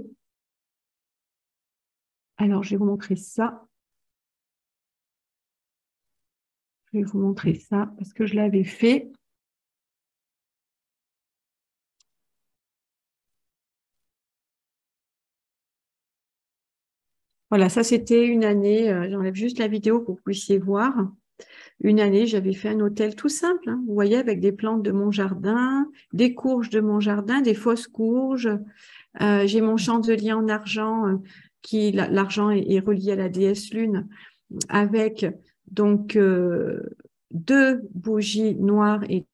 Alors, je vais vous montrer ça. Je vais vous montrer ça parce que je l'avais fait. Voilà, ça c'était une année, j'enlève juste la vidéo pour que vous puissiez voir. Une année, j'avais fait un hôtel tout simple, hein, vous voyez, avec des plantes de mon jardin, des courges de mon jardin, des fausses courges. J'ai mon chandelier en argent, l'argent est relié à la déesse lune, avec donc 2 bougies noires et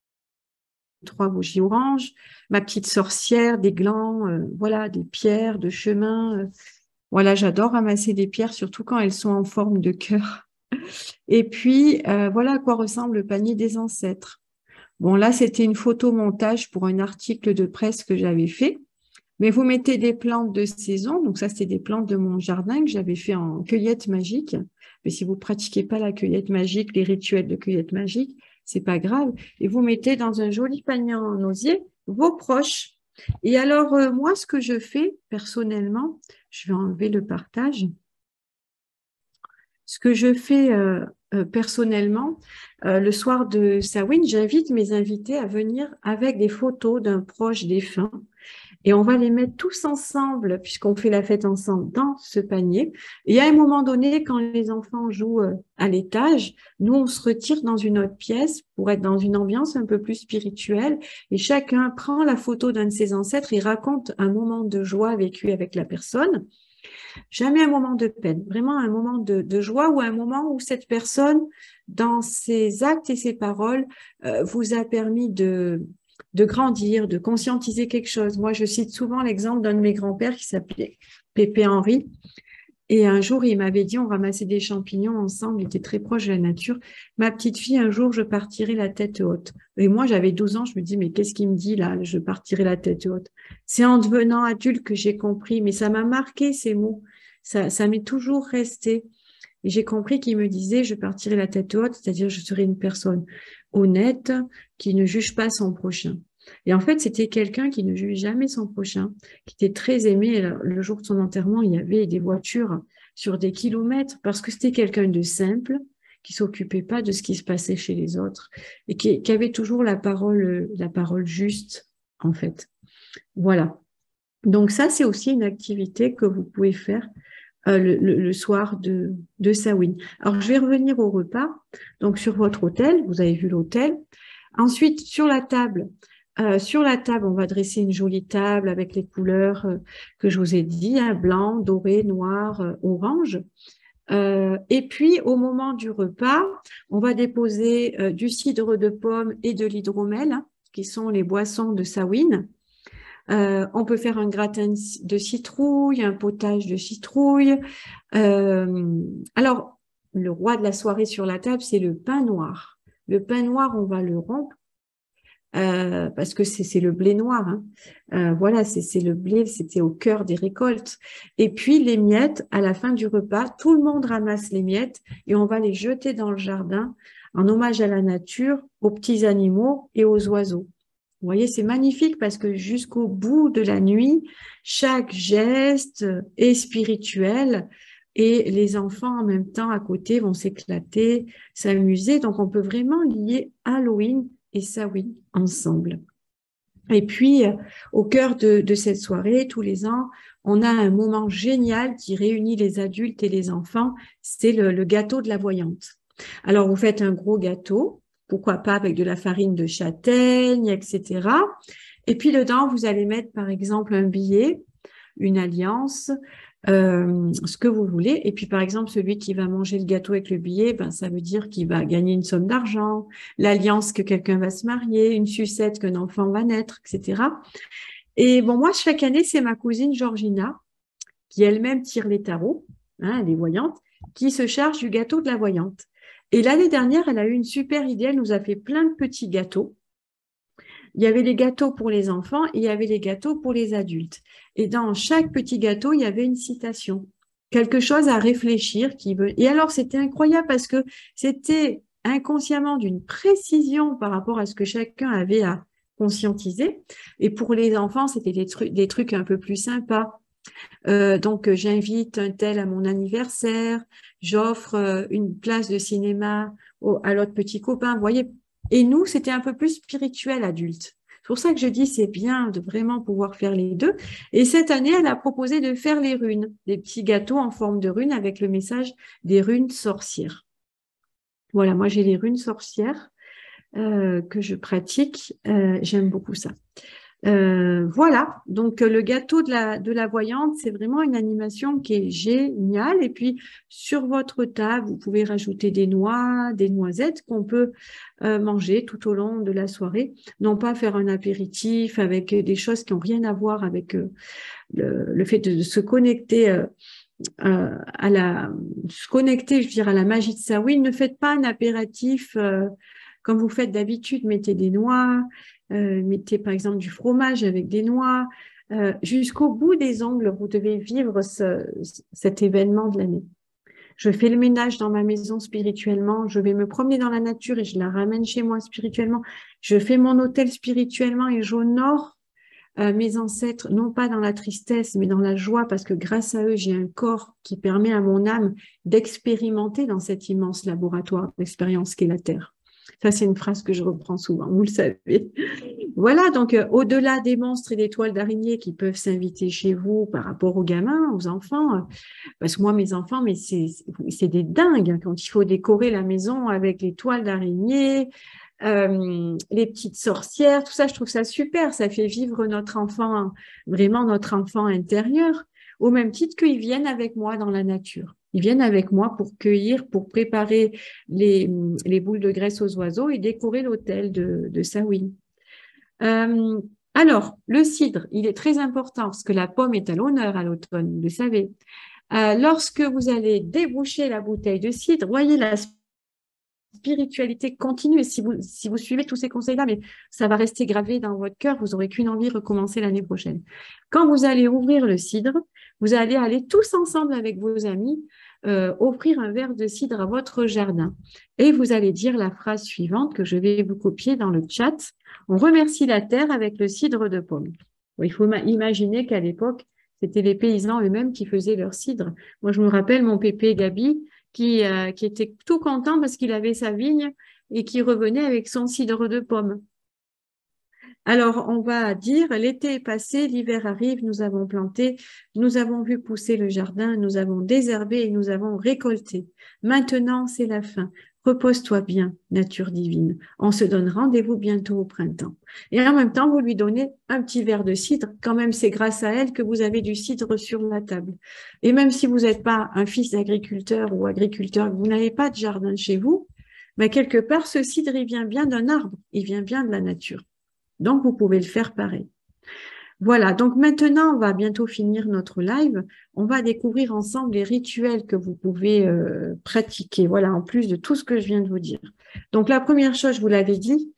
3 bougies oranges, ma petite sorcière, des glands, voilà, des pierres de chemin. Voilà, j'adore ramasser des pierres, surtout quand elles sont en forme de cœur. Et puis, voilà à quoi ressemble le panier des ancêtres. Bon, là, c'était une photo montage pour un article de presse que j'avais fait. Mais vous mettez des plantes de saison. Donc, ça, c'était des plantes de mon jardin que j'avais fait en cueillette magique. Mais si vous pratiquez pas la cueillette magique, les rituels de cueillette magique, c'est pas grave. Et vous mettez dans un joli panier en osier vos proches. Et alors, moi, ce que je fais personnellement, je vais enlever le partage. Ce que je fais personnellement, le soir de Samhain, j'invite mes invités à venir avec des photos d'un proche défunt et on va les mettre tous ensemble, puisqu'on fait la fête ensemble, dans ce panier. Et à un moment donné, quand les enfants jouent à l'étage, nous, on se retire dans une autre pièce pour être dans une ambiance un peu plus spirituelle. Et chacun prend la photo d'un de ses ancêtres et raconte un moment de joie vécu avec la personne. Jamais un moment de peine, vraiment un moment de joie ou un moment où cette personne, dans ses actes et ses paroles, vous a permis de grandir, de conscientiser quelque chose. Moi, je cite souvent l'exemple d'un de mes grands-pères qui s'appelait Pépé Henri. Et un jour, il m'avait dit, on ramassait des champignons ensemble, il était très proche de la nature. Ma petite fille, un jour, je partirai la tête haute. Et moi, j'avais 12 ans, je me dis, mais qu'est-ce qu'il me dit là, je partirai la tête haute. C'est en devenant adulte que j'ai compris, mais ça m'a marqué ces mots. Ça m'est toujours resté. Et j'ai compris qu'il me disait, je partirai la tête haute, c'est-à-dire je serai une personne honnête, qui ne juge pas son prochain. Et en fait, c'était quelqu'un qui ne jugeait jamais son prochain, qui était très aimé. Le jour de son enterrement, il y avait des voitures sur des kilomètres parce que c'était quelqu'un de simple, qui s'occupait pas de ce qui se passait chez les autres et qui avait toujours la parole juste, en fait. Voilà. Donc ça, c'est aussi une activité que vous pouvez faire le soir de Samhain. Alors, je vais revenir au repas. Donc, sur votre hôtel, vous avez vu l'hôtel. Ensuite, sur la table, on va dresser une jolie table avec les couleurs que je vous ai dit, hein, blanc, doré, noir, orange. Et puis, au moment du repas, on va déposer du cidre de pomme et de l'hydromel, hein, qui sont les boissons de Samhain. On peut faire un gratin de citrouille, un potage de citrouille. Alors, le roi de la soirée sur la table, c'est le pain noir. Le pain noir, on va le rompre parce que c'est le blé noir. Hein. Voilà, c'est le blé, c'était au cœur des récoltes. Et puis, les miettes, à la fin du repas, tout le monde ramasse les miettes et on va les jeter dans le jardin en hommage à la nature, aux petits animaux et aux oiseaux. Vous voyez, c'est magnifique parce que jusqu'au bout de la nuit, chaque geste est spirituel et les enfants en même temps à côté vont s'éclater, s'amuser. Donc, on peut vraiment lier Halloween et Samhain ensemble. Et puis, au cœur de cette soirée, tous les ans, on a un moment génial qui réunit les adultes et les enfants. C'est le gâteau de la voyante. Alors, vous faites un gros gâteau, pourquoi pas avec de la farine de châtaigne, etc. Et puis dedans, vous allez mettre par exemple un billet, une alliance, ce que vous voulez. Et puis, par exemple, celui qui va manger le gâteau avec le billet, ben, ça veut dire qu'il va gagner une somme d'argent, l'alliance que quelqu'un va se marier, une sucette qu'un enfant va naître, etc. Et bon, moi, chaque année, c'est ma cousine Georgina, qui elle-même tire les tarots, hein, elle est voyante, qui se charge du gâteau de la voyante. Et l'année dernière, elle a eu une super idée, elle nous a fait plein de petits gâteaux. Il y avait les gâteaux pour les enfants et il y avait les gâteaux pour les adultes. Et dans chaque petit gâteau, il y avait une citation, quelque chose à réfléchir. Et alors, c'était incroyable parce que c'était inconsciemment d'une précision par rapport à ce que chacun avait à conscientiser. Et pour les enfants, c'était des trucs un peu plus sympas. Donc, j'invite un tel à mon anniversaire, j'offre une place de cinéma à l'autre petit copain. Vous voyez, et nous, c'était un peu plus spirituel adulte. C'est pour ça que je dis c'est bien de vraiment pouvoir faire les deux. Et cette année, elle a proposé de faire les runes, des petits gâteaux en forme de runes avec le message des runes sorcières. Voilà, moi j'ai les runes sorcières que je pratique. J'aime beaucoup ça. Voilà, donc le gâteau de la voyante, c'est vraiment une animation qui est géniale. Et puis, sur votre table, vous pouvez rajouter des noix, des noisettes qu'on peut manger tout au long de la soirée. Non pas faire un apéritif avec des choses qui n'ont rien à voir avec le fait de se connecter se connecter, je veux dire, à la magie de Samhain. Ne faites pas un apéritif comme vous faites d'habitude. Mettez des noix, mettez par exemple du fromage avec des noix. Jusqu'au bout des ongles, vous devez vivre cet événement de l'année. Je fais le ménage dans ma maison spirituellement. Je vais me promener dans la nature et je la ramène chez moi spirituellement. Je fais mon hôtel spirituellement et j'honore mes ancêtres, non pas dans la tristesse, mais dans la joie, parce que grâce à eux, j'ai un corps qui permet à mon âme d'expérimenter dans cet immense laboratoire d'expérience qu'est la Terre. Ça, c'est une phrase que je reprends souvent, vous le savez. Voilà, donc au-delà des monstres et des toiles d'araignée qui peuvent s'inviter chez vous par rapport aux gamins, aux enfants, parce que moi, mes enfants, mais c'est des dingues hein, quand il faut décorer la maison avec les toiles d'araignée, les petites sorcières, tout ça, je trouve ça super. Ça fait vivre notre enfant, vraiment notre enfant intérieur, au même titre qu'ils viennent avec moi dans la nature. Ils viennent avec moi pour cueillir, pour préparer les boules de graisse aux oiseaux et décorer l'hôtel de Samhain. Alors, le cidre, il est très important parce que la pomme est à l'honneur à l'automne, vous le savez. Lorsque vous allez déboucher la bouteille de cidre, voyez la spiritualité continue. Et si vous suivez tous ces conseils-là, mais ça va rester gravé dans votre cœur, vous n'aurez qu'une envie, recommencer l'année prochaine. Quand vous allez ouvrir le cidre, vous allez aller tous ensemble avec vos amis offrir un verre de cidre à votre jardin. Et vous allez dire la phrase suivante que je vais vous copier dans le chat. On remercie la terre avec le cidre de pomme. Il faut imaginer qu'à l'époque, c'était les paysans eux-mêmes qui faisaient leur cidre. Moi, je me rappelle mon pépé Gabi qui était tout content parce qu'il avait sa vigne et qui revenait avec son cidre de pomme. Alors, on va dire, l'été est passé, l'hiver arrive, nous avons planté, nous avons vu pousser le jardin, nous avons désherbé et nous avons récolté. Maintenant, c'est la fin. Repose-toi bien, nature divine. On se donne rendez-vous bientôt au printemps. Et en même temps, vous lui donnez un petit verre de cidre. Quand même, c'est grâce à elle que vous avez du cidre sur la table. Et même si vous n'êtes pas un fils d'agriculteur ou agriculteur, que vous n'avez pas de jardin chez vous, mais quelque part, ce cidre, il vient bien d'un arbre, il vient bien de la nature. Donc, vous pouvez le faire pareil. Voilà, donc maintenant, on va bientôt finir notre live. On va découvrir ensemble les rituels que vous pouvez pratiquer, voilà, en plus de tout ce que je viens de vous dire. Donc, la première chose, je vous l'avais dit,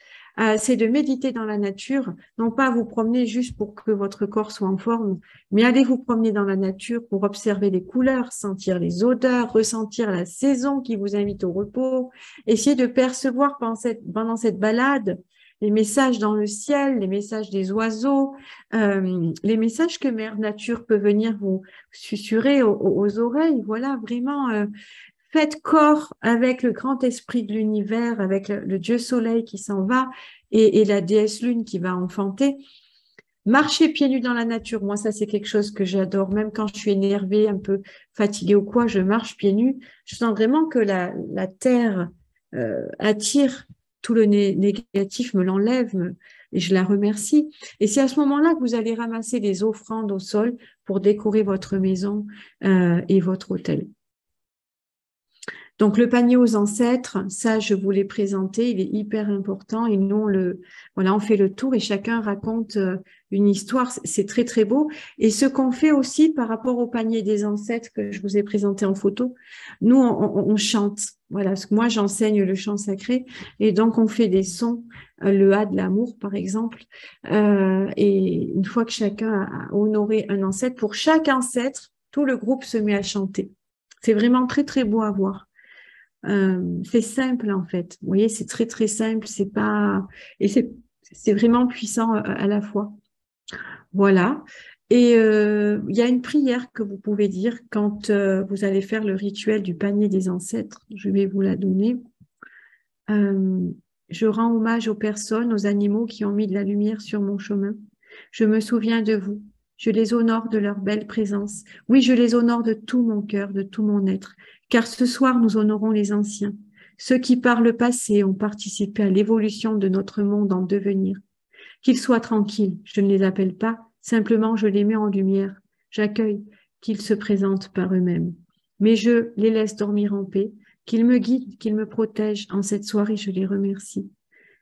c'est de méditer dans la nature, non pas vous promener juste pour que votre corps soit en forme, mais allez vous promener dans la nature pour observer les couleurs, sentir les odeurs, ressentir la saison qui vous invite au repos, essayer de percevoir pendant cette balade les messages dans le ciel, les messages des oiseaux, les messages que Mère Nature peut venir vous susurrer aux oreilles. Voilà, vraiment, faites corps avec le grand esprit de l'univers, avec le Dieu Soleil qui s'en va et la déesse Lune qui va enfanter. Marcher pieds nus dans la nature, moi ça c'est quelque chose que j'adore, même quand je suis énervée, un peu fatiguée ou quoi, je marche pieds nus. Je sens vraiment que la terre attire tout le négatif me l'enlève et je la remercie. Et c'est à ce moment-là que vous allez ramasser les offrandes au sol pour décorer votre maison et votre hôtel. Donc, le panier aux ancêtres, ça, je vous l'ai présenté, il est hyper important et nous, on fait le tour et chacun raconte une histoire. C'est très, très beau. Et ce qu'on fait aussi par rapport au panier des ancêtres que je vous ai présenté en photo, nous, on chante. Voilà, parce que moi, j'enseigne le chant sacré et donc on fait des sons, le A de l'amour, par exemple. Et une fois que chacun a honoré un ancêtre, pour chaque ancêtre, tout le groupe se met à chanter. C'est vraiment très, très beau à voir. C'est simple en fait. Vous voyez, c'est très très simple. C'est pas et c'est vraiment puissant à la fois. Voilà. Et il y a une prière que vous pouvez dire quand vous allez faire le rituel du panier des ancêtres. Je vais vous la donner. Je rends hommage aux personnes, aux animaux qui ont mis de la lumière sur mon chemin. Je me souviens de vous. Je les honore de leur belle présence. Oui, je les honore de tout mon cœur, de tout mon être. Car ce soir, nous honorons les anciens. Ceux qui, par le passé, ont participé à l'évolution de notre monde en devenir. Qu'ils soient tranquilles, je ne les appelle pas, simplement je les mets en lumière. J'accueille qu'ils se présentent par eux-mêmes. Mais je les laisse dormir en paix, qu'ils me guident, qu'ils me protègent. En cette soirée, je les remercie.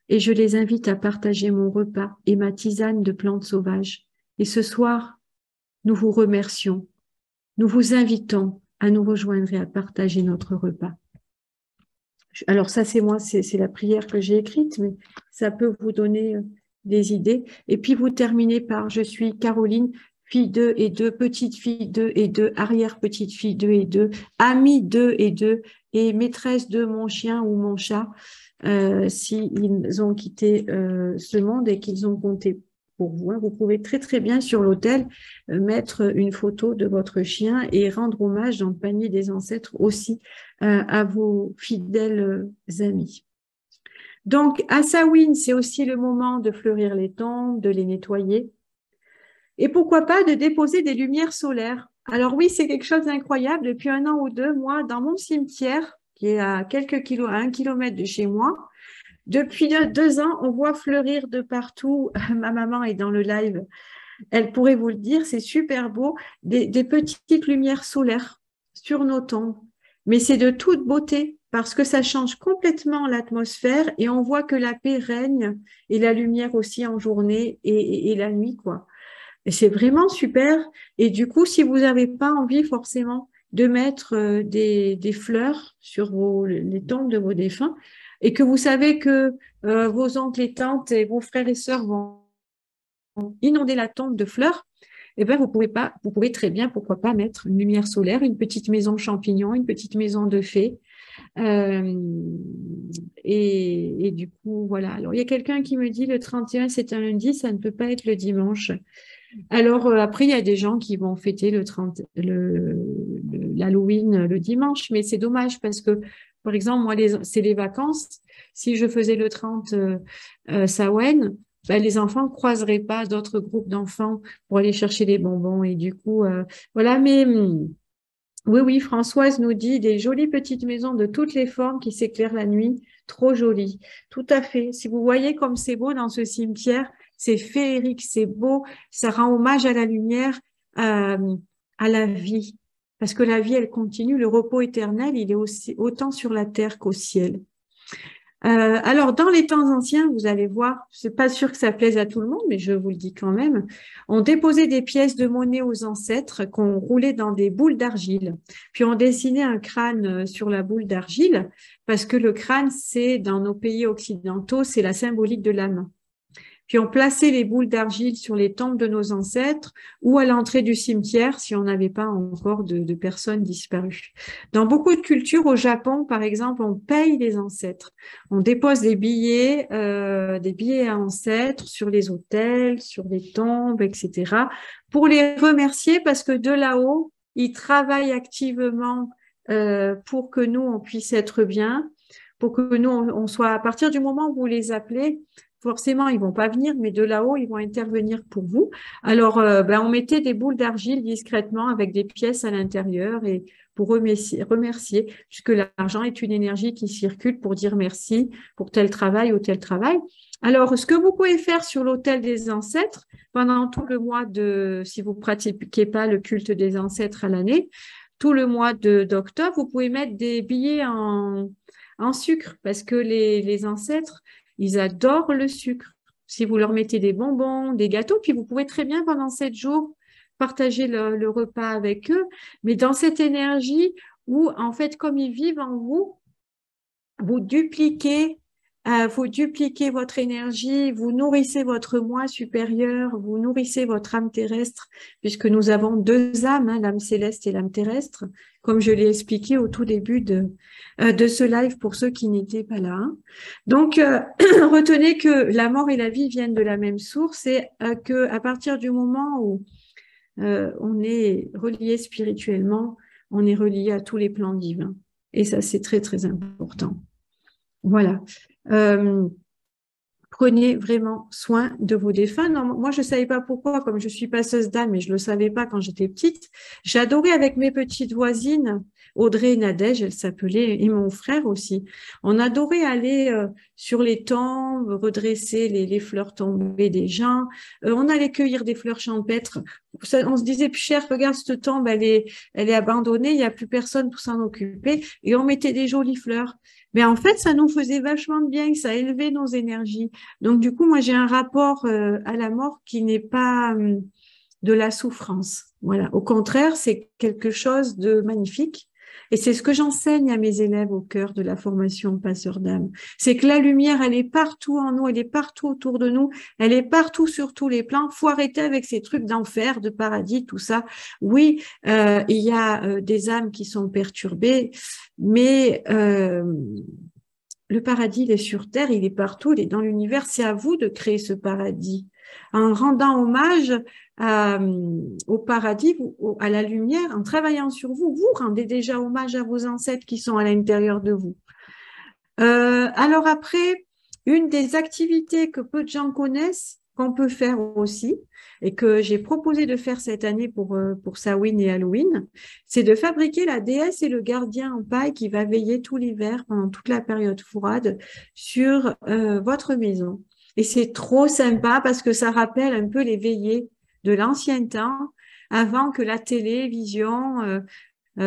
Et je les invite à partager mon repas et ma tisane de plantes sauvages. Et ce soir, nous vous remercions. Nous vous invitons à nous rejoindre et à partager notre repas. Alors ça, c'est moi, c'est la prière que j'ai écrite, mais ça peut vous donner des idées. Et puis vous terminez par « Je suis Caroline, fille 2 et 2, petite fille 2 et 2, arrière-petite fille 2 et 2, amie 2 et 2, et maîtresse de mon chien ou mon chat, s'ils ont quitté ce monde et qu'ils ont compté pour vous. Vous pouvez très très bien sur l'autel mettre une photo de votre chien et rendre hommage dans le panier des ancêtres aussi à vos fidèles amis. Donc, à Samhain, c'est aussi le moment de fleurir les tombes, de les nettoyer. Et pourquoi pas de déposer des lumières solaires. Alors oui, c'est quelque chose d'incroyable. Depuis 1 an ou 2, moi, dans mon cimetière, qui est à à 1 kilomètre de chez moi, depuis 2 ans, on voit fleurir de partout. Ma maman est dans le live. Elle pourrait vous le dire, c'est super beau. Des petites lumières solaires sur nos tombes. Mais c'est de toute beauté parce que ça change complètement l'atmosphère et on voit que la paix règne et la lumière aussi en journée et la nuit, quoi. Et c'est vraiment super. Et du coup, si vous n'avez pas envie forcément de mettre des fleurs sur les tombes de vos défunts et que vous savez que vos oncles et tantes et vos frères et sœurs vont inonder la tombe de fleurs, eh ben vous pouvez très bien, pourquoi pas, mettre une lumière solaire, une petite maison champignon, une petite maison de fées. Et du coup, voilà. Alors, il y a quelqu'un qui me dit le 31, c'est un lundi, ça ne peut pas être le dimanche. Alors, après, il y a des gens qui vont fêter l'Halloween le dimanche, mais c'est dommage parce que, par exemple, moi, c'est les vacances. Si je faisais le 30 Samhain, ben, les enfants ne croiseraient pas d'autres groupes d'enfants pour aller chercher des bonbons. Et du coup, voilà. Mais oui, oui, Françoise nous dit des jolies petites maisons de toutes les formes qui s'éclairent la nuit. Trop jolies. Tout à fait. Si vous voyez comme c'est beau dans ce cimetière, c'est féerique, c'est beau. Ça rend hommage à la lumière, à la vie. Parce que la vie, elle continue. Le repos éternel, il est aussi autant sur la terre qu'au ciel. Alors, dans les temps anciens, vous allez voir, c'est pas sûr que ça plaise à tout le monde, mais je vous le dis quand même, on déposait des pièces de monnaie aux ancêtres qu'on roulait dans des boules d'argile. Puis on dessinait un crâne sur la boule d'argile, parce que le crâne, c'est, dans nos pays occidentaux, c'est la symbolique de l'âme. Puis on plaçait les boules d'argile sur les tombes de nos ancêtres ou à l'entrée du cimetière si on n'avait pas encore de personnes disparues. Dans beaucoup de cultures, au Japon, par exemple, on paye les ancêtres. On dépose des billets à ancêtres sur les autels, sur les tombes, etc. pour les remercier parce que de là-haut, ils travaillent activement pour que nous, on puisse être bien, pour que nous, on soit, à partir du moment où vous les appelez, forcément, ils vont pas venir, mais de là-haut, ils vont intervenir pour vous. Alors, on mettait des boules d'argile discrètement avec des pièces à l'intérieur et pour remercier, puisque l'argent est une énergie qui circule pour dire merci pour tel travail ou tel travail. Alors, ce que vous pouvez faire sur l'autel des ancêtres pendant tout le mois si vous pratiquez pas le culte des ancêtres à l'année, tout le mois d'octobre, vous pouvez mettre des billets en sucre parce que les ancêtres, ils adorent le sucre. Si vous leur mettez des bonbons, des gâteaux, puis vous pouvez très bien pendant 7 jours partager le repas avec eux, mais dans cette énergie où, en fait, comme ils vivent en vous, vous dupliquez votre énergie, vous nourrissez votre moi supérieur, vous nourrissez votre âme terrestre, puisque nous avons 2 âmes, hein, l'âme céleste et l'âme terrestre, comme je l'ai expliqué au tout début de ce live pour ceux qui n'étaient pas là. Hein. Donc, retenez que la mort et la vie viennent de la même source et que à partir du moment où on est relié spirituellement, on est relié à tous les plans divins. Et ça, c'est très, très important. Voilà. Prenez vraiment soin de vos défunts. Non, moi, je ne savais pas pourquoi, comme je suis passeuse d'âme, mais je ne le savais pas quand j'étais petite. J'adorais avec mes petites voisines, Audrey et Nadège, elles s'appelaient, et mon frère aussi. On adorait aller sur les tombes, redresser les fleurs tombées des gens. On allait cueillir des fleurs champêtres. On se disait, plus cher, regarde cette tombe, elle est abandonnée, il n'y a plus personne pour s'en occuper. Et on mettait des jolies fleurs. Mais en fait, ça nous faisait vachement de bien, ça élevait nos énergies. Donc, du coup, moi, j'ai un rapport à la mort qui n'est pas de la souffrance. Voilà. Au contraire, c'est quelque chose de magnifique. Et c'est ce que j'enseigne à mes élèves au cœur de la formation Passeur d'âme. C'est que la lumière, elle est partout en nous, elle est partout autour de nous, elle est partout sur tous les plans. Faut arrêter avec ces trucs d'enfer, de paradis, tout ça. Oui, il y a des âmes qui sont perturbées, mais le paradis, il est sur Terre, il est partout, il est dans l'univers. C'est à vous de créer ce paradis. En rendant hommage au paradis, à la lumière, en travaillant sur vous, vous rendez déjà hommage à vos ancêtres qui sont à l'intérieur de vous. Alors après, une des activités que peu de gens connaissent, qu'on peut faire aussi, et que j'ai proposé de faire cette année pour Samhain et Halloween, c'est de fabriquer la déesse et le gardien en paille qui va veiller tout l'hiver pendant toute la période froide sur votre maison. Et c'est trop sympa parce que ça rappelle un peu les veillées de l'ancien temps, avant que la télévision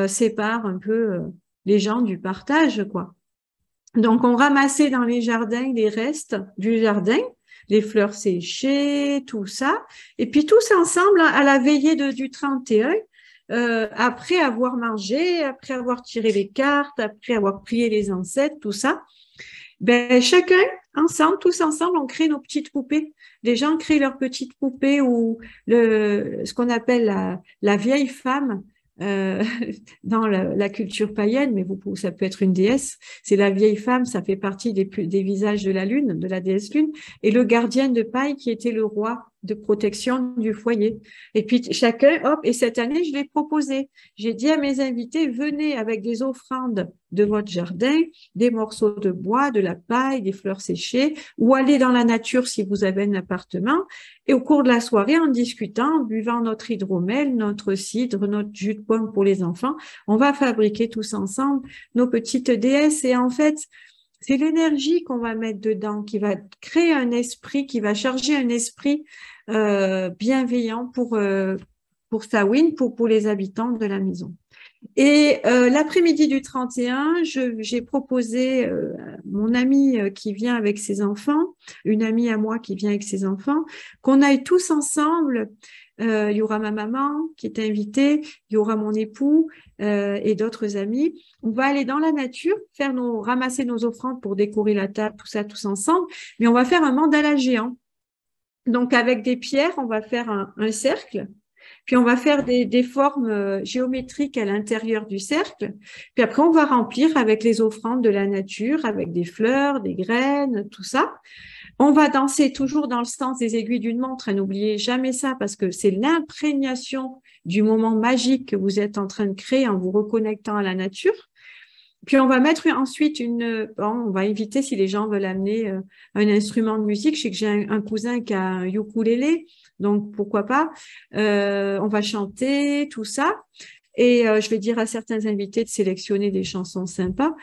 sépare un peu les gens du partage, quoi. Donc, on ramassait dans les jardins les restes du jardin, les fleurs séchées, tout ça. Et puis, tous ensemble, à la veillée du 31, après avoir mangé, après avoir tiré les cartes, après avoir prié les ancêtres, tout ça, ben, chacun, ensemble, tous ensemble, on crée nos petites poupées. Les gens créent leurs petites poupées ou ce qu'on appelle la vieille femme. Euh, dans la culture païenne, mais ça peut être une déesse. C'est la vieille femme, ça fait partie des visages de la lune, de la déesse lune, et le gardien de paille qui était le roi de protection du foyer. Et puis chacun, hop, et cette année, je l'ai proposé. J'ai dit à mes invités, venez avec des offrandes de votre jardin, des morceaux de bois, de la paille, des fleurs séchées, ou allez dans la nature si vous avez un appartement. Et au cours de la soirée, en discutant, en buvant notre hydromel, notre cidre, notre jus de pomme pour les enfants, on va fabriquer tous ensemble nos petites déesses. Et en fait, c'est l'énergie qu'on va mettre dedans qui va créer un esprit, qui va charger un esprit bienveillant pour Samhain, pour les habitants de la maison. Et l'après-midi du 31, j'ai proposé mon amie qui vient avec ses enfants, une amie à moi qui vient avec ses enfants, qu'on aille tous ensemble. Il y aura ma maman qui est invitée, il y aura mon époux et d'autres amis. On va aller dans la nature, ramasser nos offrandes pour décorer la table, tout ça, tous ensemble. Mais on va faire un mandala géant. Donc, avec des pierres, on va faire un cercle. Puis on va faire des formes géométriques à l'intérieur du cercle. Puis après, on va remplir avec les offrandes de la nature, avec des fleurs, des graines, tout ça. On va danser toujours dans le sens des aiguilles d'une montre. N'oubliez jamais ça parce que c'est l'imprégnation du moment magique que vous êtes en train de créer en vous reconnectant à la nature. Puis on va mettre ensuite on va éviter si les gens veulent amener un instrument de musique. Je sais que j'ai un cousin qui a un ukulélé, donc pourquoi pas. On va chanter, tout ça. Et je vais dire à certains invités de sélectionner des chansons sympas.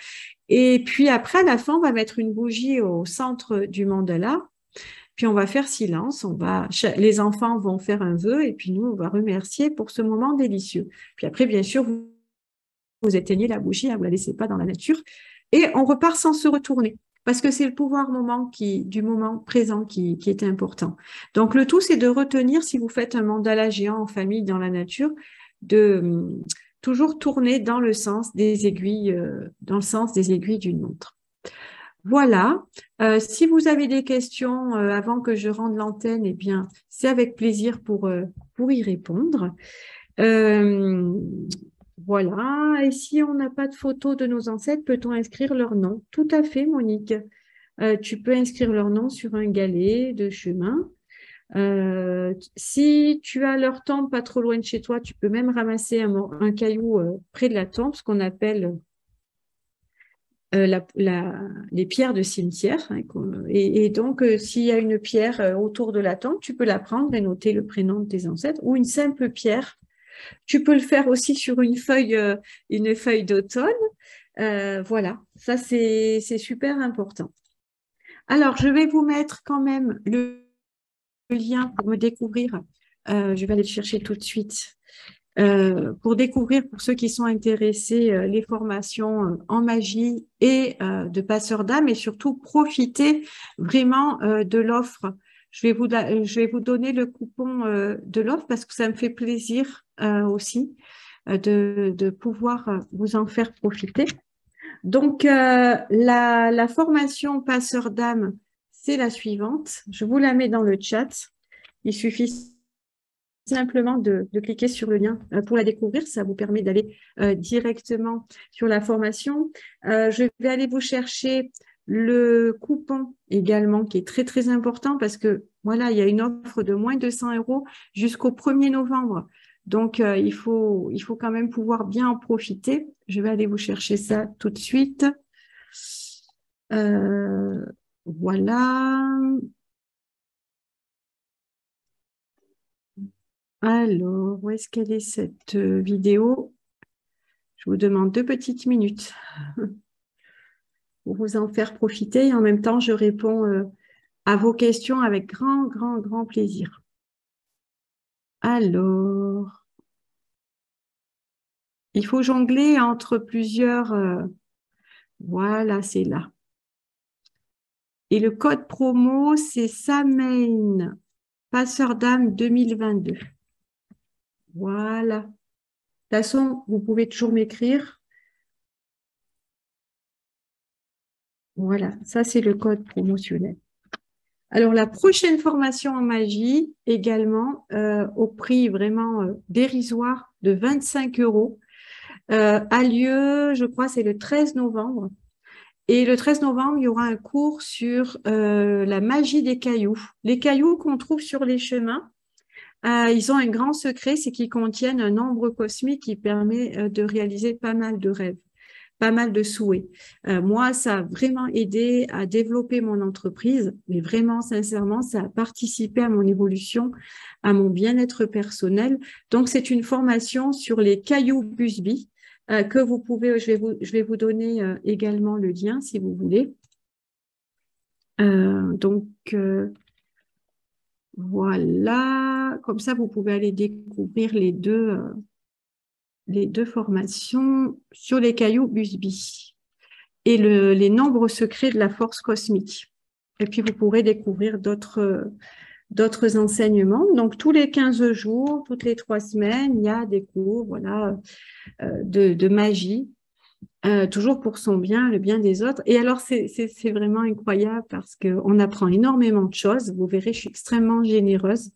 Et puis après, à la fin, on va mettre une bougie au centre du mandala. Puis on va faire silence. Les enfants vont faire un vœu et puis nous, on va remercier pour ce moment délicieux. Puis après, bien sûr, vous éteignez la bougie, vous ne la laissez pas dans la nature. Et on repart sans se retourner. Parce que c'est le pouvoir du moment présent qui est important. Donc, le tout, c'est de retenir, si vous faites un mandala géant en famille dans la nature, de toujours tourner dans le sens des aiguilles, d'une montre. Voilà. Si vous avez des questions avant que je rende l'antenne, eh bien, c'est avec plaisir pour y répondre. Voilà. Et si on n'a pas de photos de nos ancêtres, peut-on inscrire leur nom? Tout à fait, Monique. Tu peux inscrire leur nom sur un galet de chemin. Si tu as leur tombe pas trop loin de chez toi, tu peux même ramasser un caillou près de la tombe, ce qu'on appelle les pierres de cimetière. Hein, et donc, s'il y a une pierre autour de la tombe, tu peux la prendre et noter le prénom de tes ancêtres, ou une simple pierre. Tu peux le faire aussi sur une feuille d'automne. Voilà, ça c'est super important. Alors, je vais vous mettre quand même le lien pour me découvrir. Je vais aller le chercher tout de suite. Pour découvrir, pour ceux qui sont intéressés, les formations en magie et de passeur d'âme, et surtout profiter vraiment de l'offre. Je vais vous donner le coupon de l'offre parce que ça me fait plaisir aussi de pouvoir vous en faire profiter. Donc, la formation passeur d'âme, c'est la suivante. Je vous la mets dans le chat. Il suffit simplement de cliquer sur le lien pour la découvrir. Ça vous permet d'aller directement sur la formation. Je vais aller vous chercher le coupon également, qui est très, très important parce que, voilà, il y a une offre de moins de 100 € jusqu'au 1er novembre. Donc, il faut quand même pouvoir bien en profiter. Je vais aller vous chercher ça tout de suite. Voilà. Alors, où est-ce qu'elle est cette vidéo? Je vous demande 2 petites minutes pour vous en faire profiter et en même temps, je réponds à vos questions avec grand, grand, grand plaisir. Alors, il faut jongler entre plusieurs... voilà, c'est là. Et le code promo, c'est Samhain, passeur d'âme 2022. Voilà. De toute façon, vous pouvez toujours m'écrire. Voilà, ça c'est le code promotionnel. Alors, la prochaine formation en magie, également, au prix vraiment dérisoire de 25 €, a lieu, je crois, c'est le 13 novembre. Et le 13 novembre, il y aura un cours sur la magie des cailloux. Les cailloux qu'on trouve sur les chemins, ils ont un grand secret, c'est qu'ils contiennent un nombre cosmique qui permet de réaliser pas mal de rêves, pas mal de souhaits. Moi, ça a vraiment aidé à développer mon entreprise, mais vraiment, sincèrement, ça a participé à mon évolution, à mon bien-être personnel. Donc, c'est une formation sur les cailloux Busby que vous pouvez, je vais vous donner également le lien si vous voulez. Donc, voilà, comme ça, vous pouvez aller découvrir les deux formations sur les cailloux Busby et les nombres secrets de la force cosmique. Et puis, vous pourrez découvrir d'autres enseignements. Donc, tous les 15 jours, toutes les 3 semaines, il y a des cours voilà, de magie, toujours pour son bien, le bien des autres. Et alors, c'est vraiment incroyable parce qu'on apprend énormément de choses. Vous verrez, je suis extrêmement généreuse.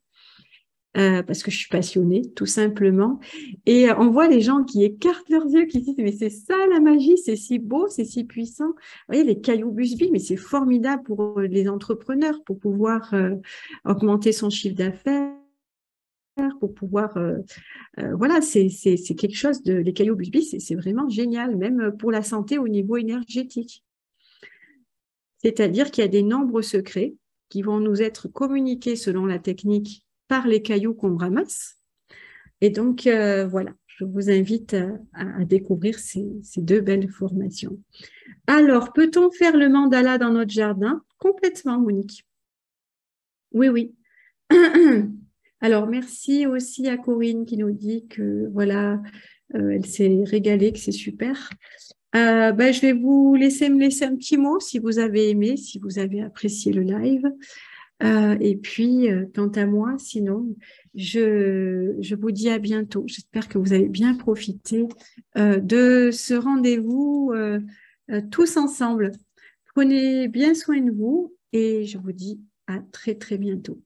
Parce que je suis passionnée, tout simplement. Et on voit les gens qui écartent leurs yeux, qui disent « mais c'est ça la magie, c'est si beau, c'est si puissant ». Vous voyez, les cailloux Busby, mais c'est formidable pour les entrepreneurs, pour pouvoir augmenter son chiffre d'affaires, pour pouvoir… voilà, c'est quelque chose de… Les cailloux Busby, c'est vraiment génial, même pour la santé au niveau énergétique. C'est-à-dire qu'il y a des nombres secrets qui vont nous être communiqués selon la technique par les cailloux qu'on ramasse. Et donc, voilà, je vous invite à découvrir ces deux belles formations. Alors, peut-on faire le mandala dans notre jardin? Complètement, Monique. Oui, oui. Alors, merci aussi à Corinne qui nous dit que, voilà, elle s'est régalée, que c'est super. Ben, je vais vous laisser me laisser un petit mot si vous avez aimé, si vous avez apprécié le live. Et puis, quant à moi, sinon, je vous dis à bientôt. J'espère que vous avez bien profité de ce rendez-vous tous ensemble. Prenez bien soin de vous et je vous dis à très, très bientôt.